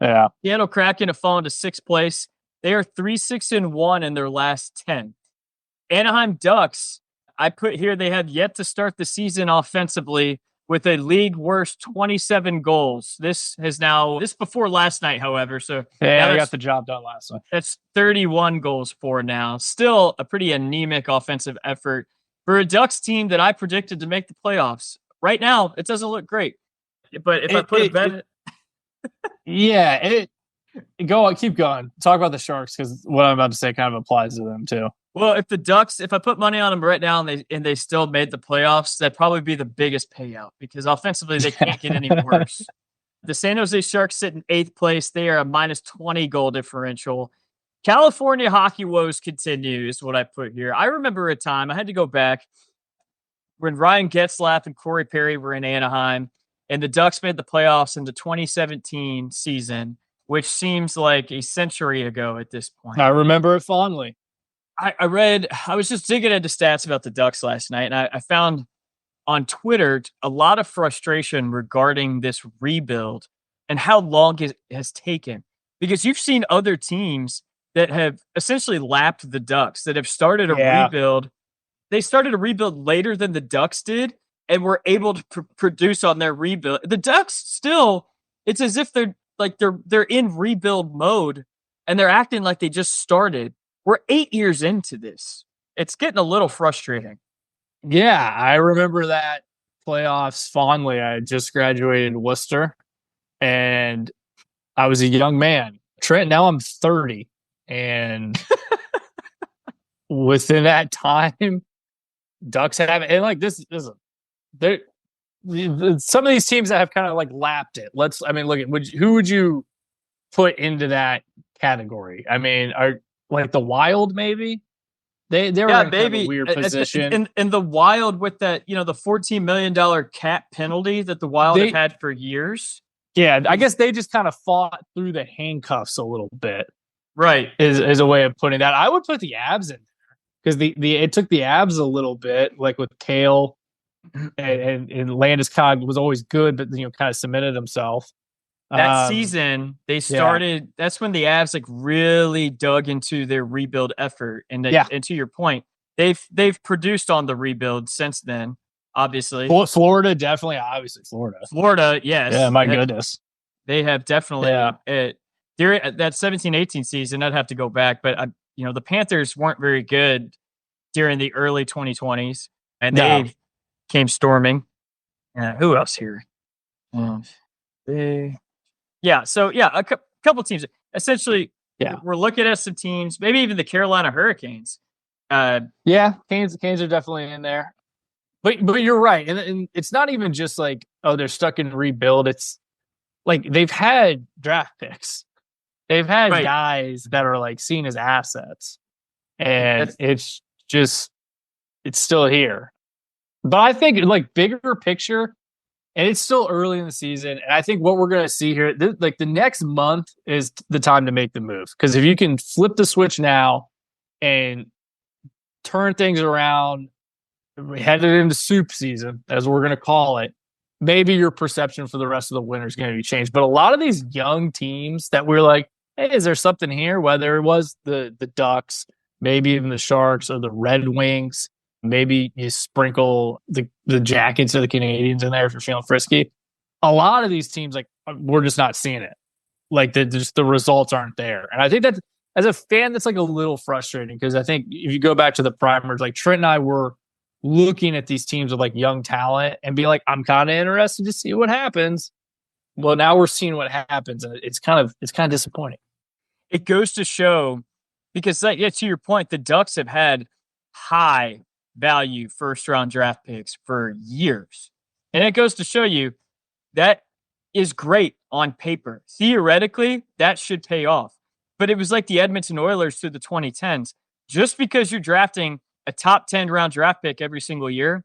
Yeah. Seattle Kraken have fallen to sixth place. They are 3-6-1 in their last 10. Anaheim Ducks, I put here, they have yet to start the season offensively with a league worst 27 goals. This before last night, however. So yeah, I got the job done last night. That's 31 goals for now. Still a pretty anemic offensive effort for a Ducks team that I predicted to make the playoffs. Right now, it doesn't look great. But if I put a bet, keep going. Talk about the Sharks because what I'm about to say kind of applies to them too. Well, if I put money on them right now and they still made the playoffs, that'd probably be the biggest payout because offensively they can't get any worse. The San Jose Sharks sit in eighth place. They are a -20 goal differential. California hockey woes continue is what I put here. I remember a time I had to go back when Ryan Getzlaf and Corey Perry were in Anaheim and the Ducks made the playoffs in the 2017 season, which seems like a century ago at this point. I remember it fondly. I was just digging into stats about the Ducks last night, and I found on Twitter a lot of frustration regarding this rebuild and how long it has taken. Because you've seen other teams that have essentially lapped the Ducks, that have started a rebuild. They started a rebuild later than the Ducks did and were able to produce on their rebuild. The Ducks still, it's as if they're in rebuild mode and they're acting like they just started. We're 8 years into this. It's getting a little frustrating. Yeah, I remember that playoffs fondly. I had just graduated Worcester, and I was a young man. Trent, now I'm 30, and within that time, Ducks have and like this is some of these teams that have kind of like lapped it. Look at who would you put into that category? I mean, are like the Wild maybe? They were in kind of a weird position. In the Wild with that, the $14 million cap penalty that the Wild have had for years. Yeah, I guess they just kind of fought through the handcuffs a little bit. Right. Is a way of putting that. I would put the Abs in there because it took the Abs a little bit, like with Kale and Landeskog was always good, but kind of submitted himself. That season, they started. Yeah. That's when the Avs really dug into their rebuild effort. And to your point, they've produced on the rebuild since then. Obviously, Florida definitely. Obviously, Florida, yes. Yeah, my goodness, they have definitely. During that 17-18 season, I'd have to go back, but the Panthers weren't very good during the early 2020s, and they came storming. Who else here? A couple teams. Essentially, we're looking at some teams, maybe even the Carolina Hurricanes. Canes are definitely in there. But you're right. And it's not even just like, oh, they're stuck in rebuild. It's like they've had draft picks. They've had guys that are like seen as assets. And it's still here. But I think like bigger picture, and it's still early in the season. And I think what we're going to see here, the next month is the time to make the move. Because if you can flip the switch now and turn things around, headed into soup season, as we're going to call it, maybe your perception for the rest of the winter is going to be changed. But a lot of these young teams that we're like, hey, is there something here? Whether it was the Ducks, maybe even the Sharks or the Red Wings, maybe you sprinkle the Jackets or the Canadians in there if you're feeling frisky. A lot of these teams, like, we're just not seeing it. Like, the results aren't there. And I think that as a fan, that's like a little frustrating because I think if you go back to the primers, like Trent and I were looking at these teams with like young talent and be like, I'm kind of interested to see what happens. Well, now we're seeing what happens, and it's kind of disappointing. It goes to show, because yeah, to your point, the Ducks have had high value first round draft picks for years. And it goes to show you that is great on paper. Theoretically, that should pay off. But it was like the Edmonton Oilers through the 2010s. Just because you're drafting a top 10 round draft pick every single year,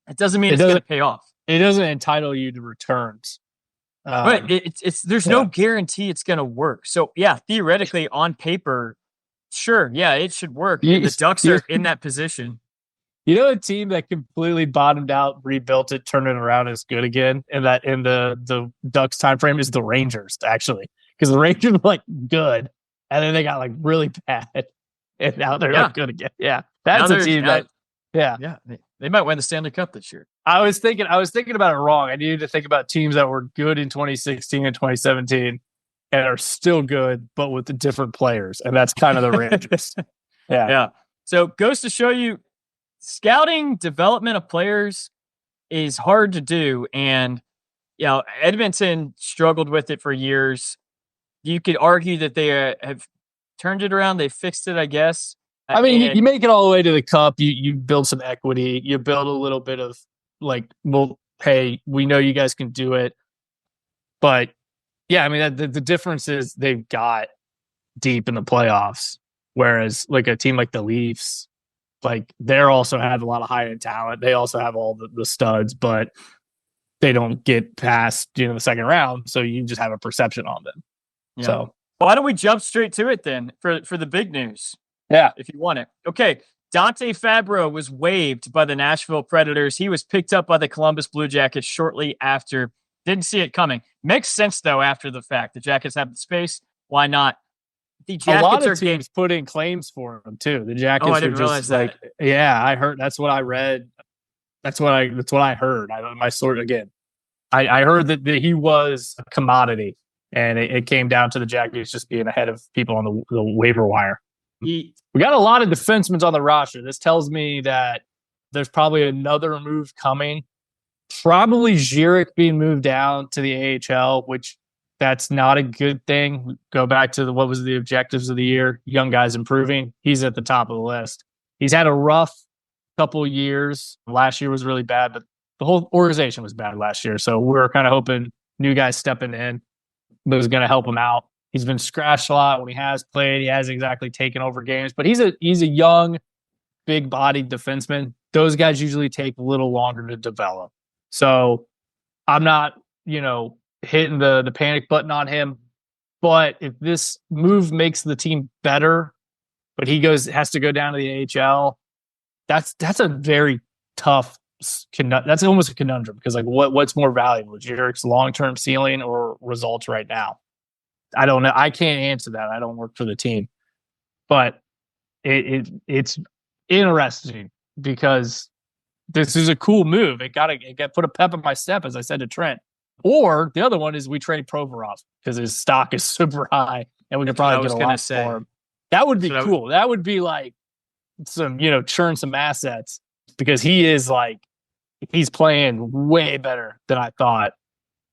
it doesn't mean it's going to pay off. It doesn't entitle you to returns. But there's no guarantee it's going to work. So yeah, theoretically on paper, sure, yeah, it should work. The Ducks are in that position. You know, a team that completely bottomed out, rebuilt it, turned it around, is good again. And that in the Ducks time frame is the Rangers, actually, because the Rangers were like good, and then they got like really bad, and now they're like good again. Yeah, that's a team that. Yeah, they might win the Stanley Cup this year. I was thinking about it wrong. I needed to think about teams that were good in 2016 and 2017 and are still good, but with the different players. And that's kind of the Rangers. Yeah. So goes to show you, scouting development of players is hard to do. And, Edmonton struggled with it for years. You could argue that they have turned it around. They fixed it, I guess. I mean, you make it all the way to the cup. You build some equity. You build a little bit of like, well, hey, we know you guys can do it. But yeah, I mean, the difference is they've got deep in the playoffs, whereas like a team like the Leafs, like they're also have a lot of high end talent. They also have all the studs, but they don't get past the second round. So you just have a perception on them. Yeah. So why don't we jump straight to it then for the big news? Yeah. If you want it. Okay. Dante Fabro was waived by the Nashville Predators. He was picked up by the Columbus Blue Jackets shortly after. Didn't see it coming. Makes sense, though, after the fact. The Jackets have the space. Why not? The Jackets, a lot of teams put in claims for him, too. The Jackets I didn't realize that. Yeah, I heard. That's what I read. That's what I heard. My sort again. I heard that he was a commodity, and it came down to the Jackets just being ahead of people on the waiver wire. We got a lot of defensemen on the roster. This tells me that there's probably another move coming. Probably Zurich being moved down to the AHL, which that's not a good thing. Go back to what was the objectives of the year. Young guys improving. He's at the top of the list. He's had a rough couple years. Last year was really bad, but the whole organization was bad last year. So we're kind of hoping new guys stepping in was going to help him out. He's been scratched a lot when he has played. He hasn't exactly taken over games, but he's a young, big-bodied defenseman. Those guys usually take a little longer to develop. So I'm not, hitting the panic button on him. But if this move makes the team better, but he has to go down to the AHL, that's a very tough. That's almost a conundrum because like what's more valuable, Jurik's long-term ceiling or results right now? I don't know. I can't answer that. I don't work for the team, but it's interesting because this is a cool move. It got put a pep in my step, as I said to Trent. Or the other one is we trade Provorov because his stock is super high and we could probably get a lot for him. That would be cool. That would be like some, churn some assets because he's playing way better than I thought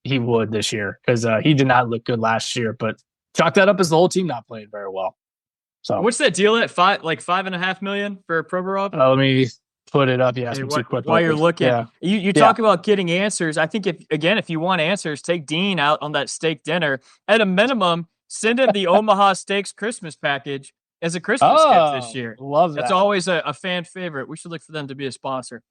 he would this year because he did not look good last year, but chalk that up as the whole team not playing very well. So what's that deal at $5.5 million for Provorov? Let me put it up. Yeah, while you're looking, you talk about getting answers. I think if you want answers, take Dean out on that steak dinner. At a minimum, send him the Omaha Steaks Christmas package as a Christmas gift this year. Love that. That's always a fan favorite. We should look for them to be a sponsor.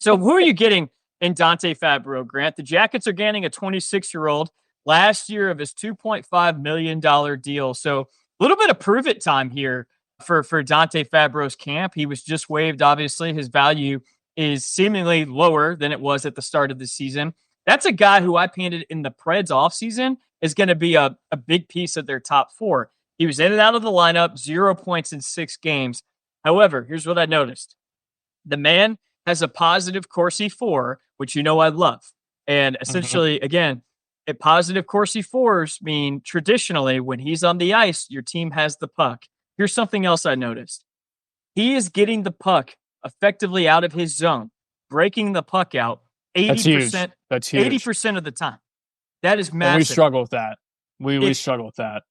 So who are you getting in Dante Fabro, Grant? The Jackets are getting a 26-year-old last year of his $2.5 million deal. So a little bit of prove it time here for Dante Fabro's camp. He was just waived. Obviously, his value is seemingly lower than it was at the start of the season. That's a guy who I painted in the Preds offseason is going to be a big piece of their top four. He was in and out of the lineup, 0 points in 6 games. However, here's what I noticed. The man has a positive Corsi 4, which I love. And essentially, again, a positive Corsi 4s mean traditionally when he's on the ice, your team has the puck. Here's something else I noticed. He is getting the puck effectively out of his zone, breaking the puck out 80%. That's huge. 80% of the time. That is massive. And we struggle with that. We If- struggle with that.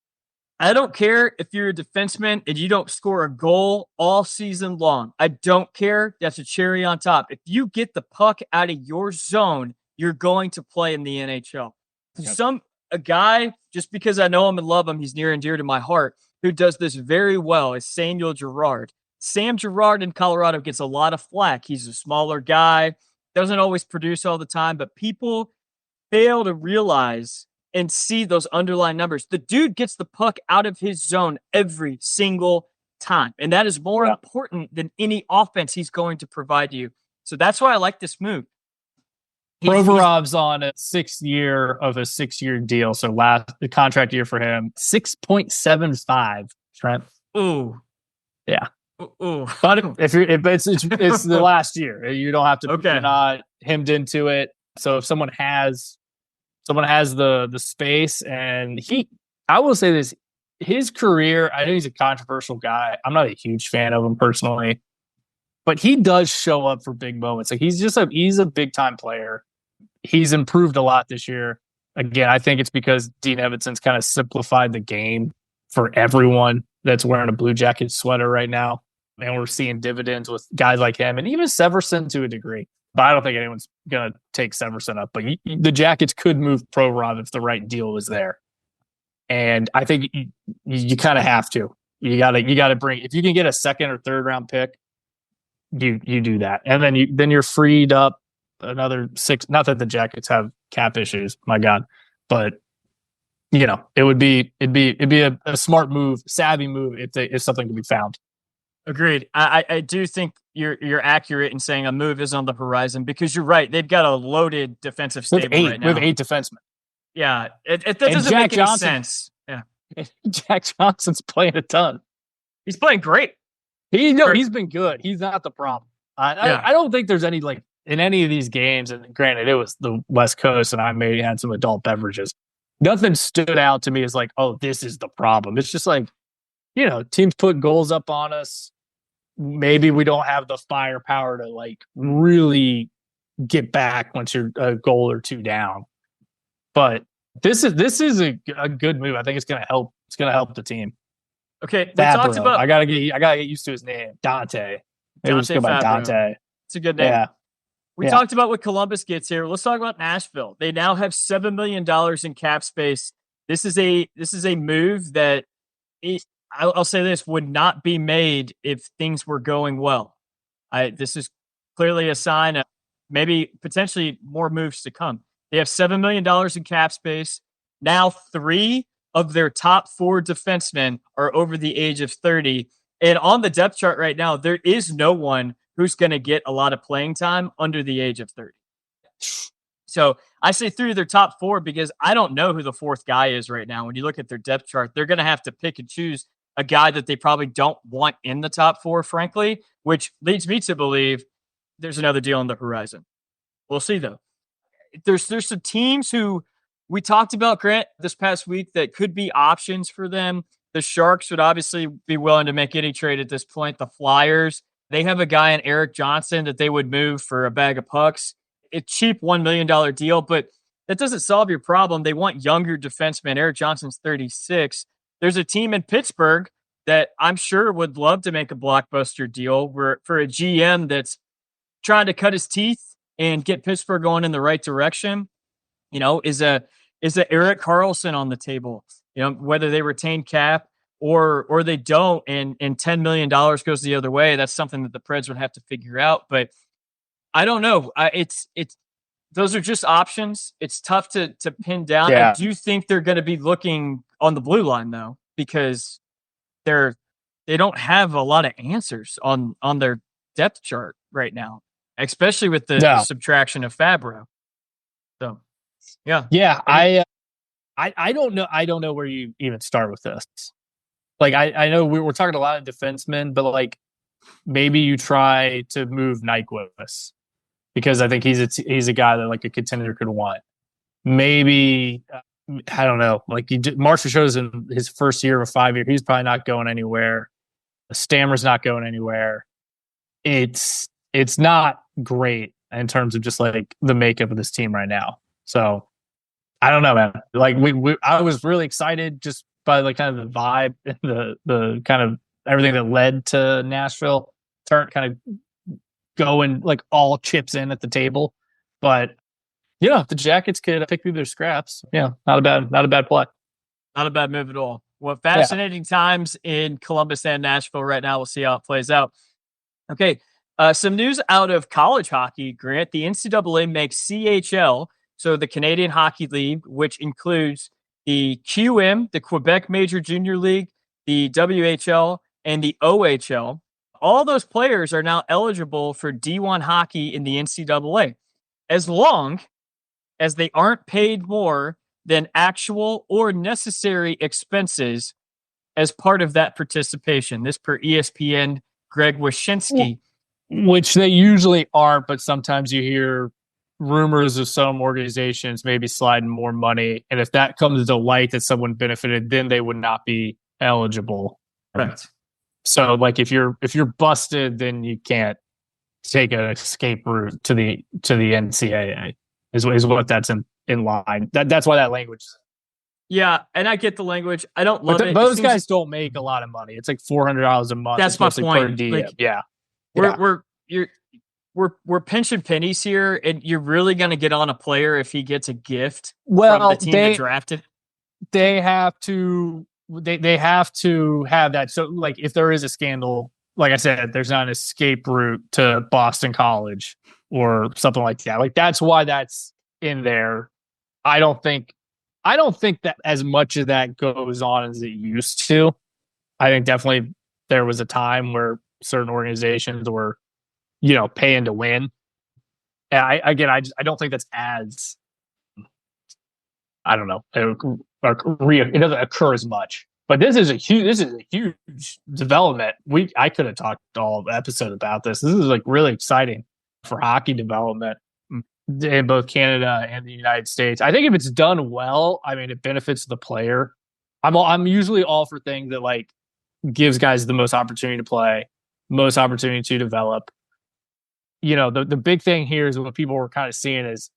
I don't care if you're a defenseman and you don't score a goal all season long. I don't care. That's a cherry on top. If you get the puck out of your zone, you're going to play in the NHL. Yep. A guy, just because I know him and love him, he's near and dear to my heart, who does this very well is Samuel Girard. Sam Girard in Colorado gets a lot of flack. He's a smaller guy, doesn't always produce all the time, but people fail to realize and see those underlying numbers. The dude gets the puck out of his zone every single time. And that is more important than any offense he's going to provide you. So that's why I like this move. Provorov's on a 6th year of a 6-year deal. So the contract year for him, 6.75. Trent. Ooh. Yeah. Ooh. But if it's the last year, you don't have to. Okay. You're not hemmed into it. So if someone has the space, and I will say this, his career, I know he's a controversial guy. I'm not a huge fan of him personally, but he does show up for big moments. Like he's a big time player. He's improved a lot this year. Again, I think it's because Dean Evanson's kind of simplified the game for everyone that's wearing a Blue Jackets sweater right now. And we're seeing dividends with guys like him and even Severson to a degree. But I don't think anyone's going to take Severson up. But the Jackets could move Provorov if the right deal was there. And I think you kind of have to. You got to bring, if you can get a 2nd or 3rd round pick, you do that. And then you're freed up another 6. Not that the Jackets have cap issues, my God, but it'd be a smart move, savvy move if something can be found. Agreed. I do think you're accurate in saying a move is on the horizon because you're right. They've got a loaded defensive stable right now. We have 8 defensemen. Yeah, that doesn't make any sense. Yeah, Jack Johnson's playing a ton. He's playing great. He's been good. He's not the problem. I don't think there's any in any of these games. And granted, it was the West Coast, and I maybe had some adult beverages. Nothing stood out to me as oh, this is the problem. It's just teams put goals up on us. Maybe we don't have the firepower to really get back once you're a goal or 2 down. But this is a good move. I think it's going to help. It's going to help the team. Okay, we talked about. I gotta get used to his name, Dante. Maybe we'll just go by Dante. It's a good name. Yeah. We talked about what Columbus gets here. Let's talk about Nashville. They now have $7 million in cap space. This is a move that I'll say this would not be made if things were going well. This is clearly a sign of maybe potentially more moves to come. They have $7 million in cap space. Now 3 of their top 4 defensemen are over the age of 30. And on the depth chart right now, there is no one who's going to get a lot of playing time under the age of 30. So I say 3 of their top 4 because I don't know who the 4th guy is right now. When you look at their depth chart, they're going to have to pick and choose a guy that they probably don't want in the top 4, frankly, which leads me to believe there's another deal on the horizon. We'll see, though. There's some teams who we talked about, Grant, this past week that could be options for them. The Sharks would obviously be willing to make any trade at this point. The Flyers, they have a guy in Eric Johnson that they would move for a bag of pucks. It's cheap $1 million deal, but that doesn't solve your problem. They want younger defensemen. Eric Johnson's 36. There's a team in Pittsburgh that I'm sure would love to make a blockbuster deal for a GM that's trying to cut his teeth and get Pittsburgh going in the right direction. Is a Erik Karlsson on the table? Whether they retain cap or they don't, and $10 million goes the other way. That's something that the Preds would have to figure out. But I don't know. It's those are just options. It's tough to pin down. Yeah. I do think they're going to be looking on the blue line though, because they don't have a lot of answers on their depth chart right now, especially with the subtraction of Fabro. So, yeah. I don't know. I don't know where you even start with this. I know we're talking a lot of defensemen, but maybe you try to move Nyquist because I think he's a guy that a contender could want. Maybe I don't know. Marshall shows in his first year of a 5-year, he's probably not going anywhere. Stammer's not going anywhere. it's not great in terms of just like the makeup of this team right now. So I don't know, man. Like I was really excited just by like kind of the vibe, the kind of everything that led to Nashville turn kind of going like all chips in at the table. But yeah, if the Jackets could pick through their scraps, yeah, not a bad play. Not a bad move at all. Well, Yeah. fascinating times in Columbus and Nashville right now. We'll see how it plays out. Okay. Some news out of college hockey, Grant. The NCAA makes CHL, so the Canadian Hockey League, which includes the QM, the Quebec Major Junior League, the WHL, and the OHL. All those players are now eligible for D1 hockey in the NCAA, as long as they aren't paid more than actual or necessary expenses as part of that participation. This per ESPN, Greg Wyshynski. Which they usually aren't, but sometimes you hear rumors of some organizations maybe sliding more money. And if that comes to light that someone benefited, then they would not be eligible. Right. So like if you're busted, then you can't take an escape route to the NCAA is what that's in line. That's why that language. Yeah, and I get the language. I don't love it. Those guys don't make a lot of money. It's like $400 a month. That's my point. Like, yeah. We're pinching pennies here, and you're really going to get on a player if he gets a gift from the team that drafted. They have to have that. So like if there is a scandal, like I said, there's not an escape route to Boston College or something like that. Like that's why that's in there. I don't think that as much of that goes on as it used to. I think definitely there was a time where certain organizations were, paying to win. And I don't think that's as, I don't know, it doesn't occur as much. But this is a huge development. I could have talked all episode about this. This is like really exciting for hockey development in both Canada and the United States. I think if it's done well, I mean, it benefits the player. I'm usually all for things that like gives guys the most opportunity to play, most opportunity to develop. The big thing here is what people were kind of seeing is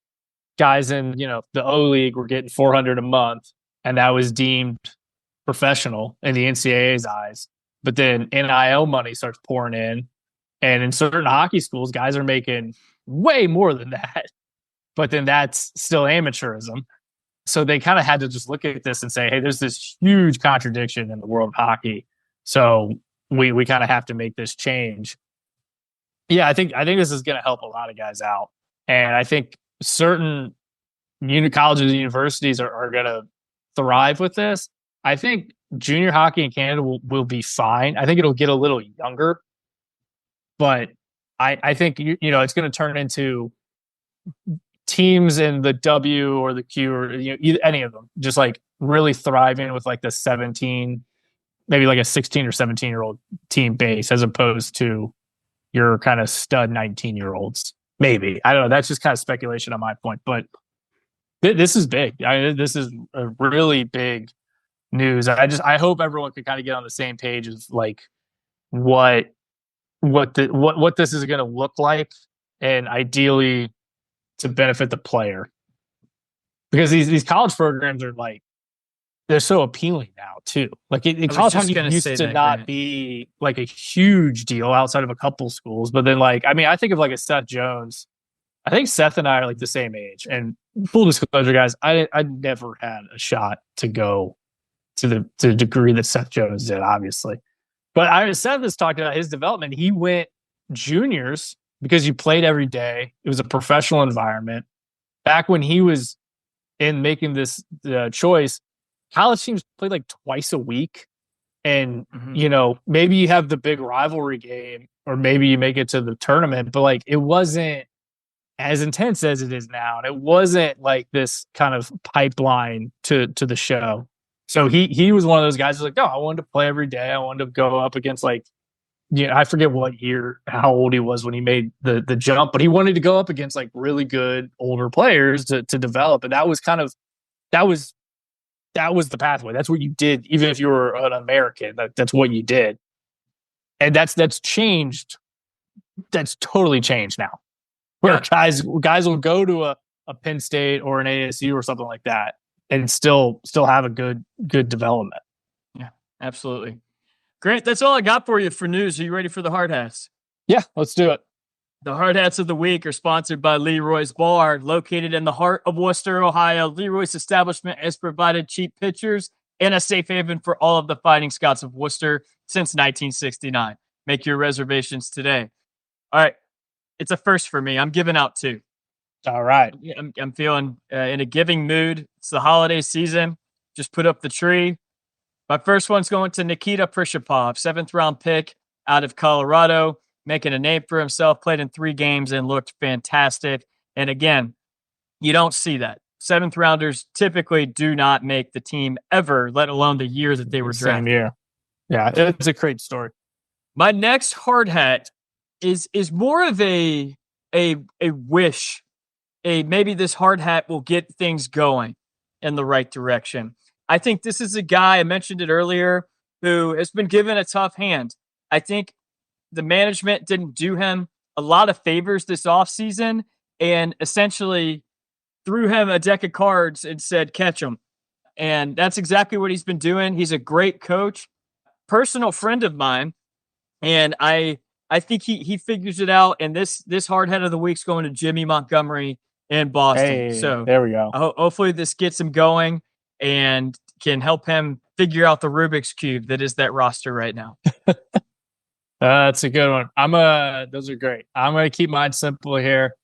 guys in, the O League were getting $400 a month, and that was deemed professional in the NCAA's eyes. But then NIL money starts pouring in, and in certain hockey schools, guys are making way more than that. But then that's still amateurism. So they kind of had to just look at this and say, hey, there's this huge contradiction in the world of hockey. So we kind of have to make this change. Yeah, I think this is going to help a lot of guys out. And I think certain colleges and universities are going to thrive with this. I think junior hockey in Canada will be fine. I think it'll get a little younger. But I think, it's going to turn into teams in the W or the Q or any of them just like really thriving with like the 17, maybe like a 16 or 17-year-old team base as opposed to your kind of stud 19-year-olds. Maybe. I don't know. That's just kind of speculation on my point, but this is big. This is a really big news. I hope everyone can kind of get on the same page of like what this is going to look like, and ideally to benefit the player, because these college programs are like, they're so appealing now too. Like in college hockey used to not be like a huge deal outside of a couple schools, but then like, I mean, I think of like a Seth Jones. I think Seth and I are like the same age, and full disclosure, guys, I never had a shot to go to the degree that Seth Jones did, obviously. But Seth has talked about his development. He went juniors because you played every day. It was a professional environment. Back when he was in making this choice, college teams played like twice a week. And, maybe you have the big rivalry game, or maybe you make it to the tournament, but like it wasn't as intense as it is now. And it wasn't like this kind of pipeline to the show. So he was one of those guys who's like, no, I wanted to play every day. I wanted to go up against like, I forget what year, how old he was when he made the jump, but he wanted to go up against like really good older players to develop. And that was the pathway. That's what you did. Even if you were an American, that's what you did. And that's changed that's totally changed now. Where guys will go to a Penn State or an ASU or something like that and still have a good development. Yeah, absolutely. Grant, that's all I got for you for news. Are you ready for the hard hats? Yeah, let's do it. The hard hats of the week are sponsored by Leroy's Bar, located in the heart of Worcester, Ohio. Leroy's establishment has provided cheap pitchers and a safe haven for all of the Fighting Scots of Worcester since 1969. Make your reservations today. All right. It's a first for me. I'm giving out 2. All right. I'm feeling in a giving mood. It's the holiday season. Just put up the tree. My first one's going to Nikita Prishapov, 7th-round pick out of Colorado, making a name for himself, played in 3 games and looked fantastic. And again, you don't see that. 7th-rounders typically do not make the team ever, let alone the year that they were drafted. Same year. Yeah, it's a great story. My next hard hat is more of a wish. Maybe this hard hat will get things going in the right direction. I think this is a guy, I mentioned it earlier, who has been given a tough hand. I think the management didn't do him a lot of favors this offseason and essentially threw him a deck of cards and said, catch him. And that's exactly what he's been doing. He's a great coach, personal friend of mine. And I think he figures it out. And this hard head of the week's going to Jimmy Montgomery in Boston. Hey, so there we go. Hopefully this gets him going and can help him figure out the Rubik's Cube that is that roster right now. That's a good one. Those are great. I'm going to keep mine simple here.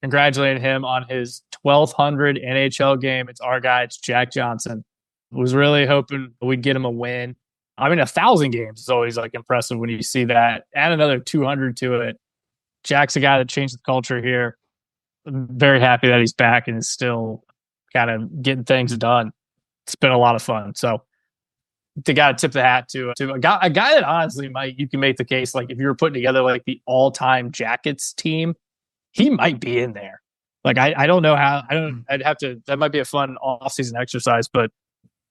Congratulating him on his 1,200 NHL game. It's our guy. It's Jack Johnson. Was really hoping we'd get him a win. I mean, 1,000 games is always like impressive when you see that. Add another 200 to it. Jack's a guy that changed the culture here. I'm very happy that he's back and is still kind of getting things done. It's been a lot of fun. So they got to tip the hat to a guy that honestly you can make the case, like if you were putting together like the all-time Jackets team, he might be in there. Like I don't know how. That might be a fun off-season exercise, but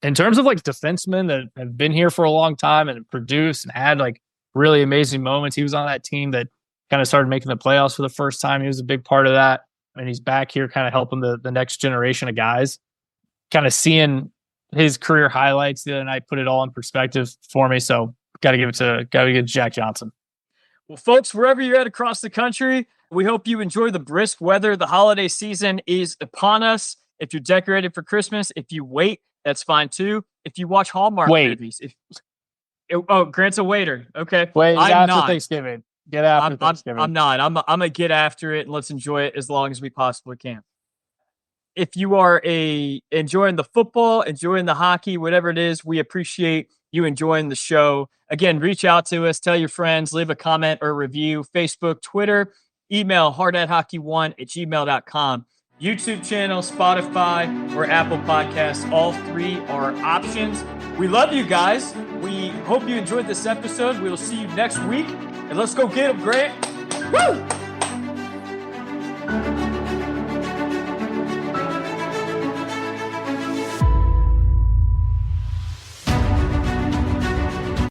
in terms of like defensemen that have been here for a long time and produced and had like really amazing moments, he was on that team that kind of started making the playoffs for the first time. He was a big part of that, and he's back here kind of helping the next generation of guys. Kind of seeing his career highlights the other night put it all in perspective for me. So got to give it to Jack Johnson. Well, folks, wherever you're at across the country, we hope you enjoy the brisk weather. The holiday season is upon us. If you're decorated for Christmas, if you wait, that's fine too. If you watch Hallmark movies, Grant's a waiter. Okay, wait, after Thanksgiving. Get after Thanksgiving. I'm not. I'm gonna get after it and let's enjoy it as long as we possibly can. If you are enjoying the football, enjoying the hockey, whatever it is, we appreciate you enjoying the show. Again, reach out to us, tell your friends, leave a comment or review, Facebook, Twitter, email hardhathockey1@gmail.com. YouTube channel, Spotify, or Apple Podcasts. All 3 are options. We love you guys. We hope you enjoyed this episode. We will see you next week. And let's go get them, Grant. Woo!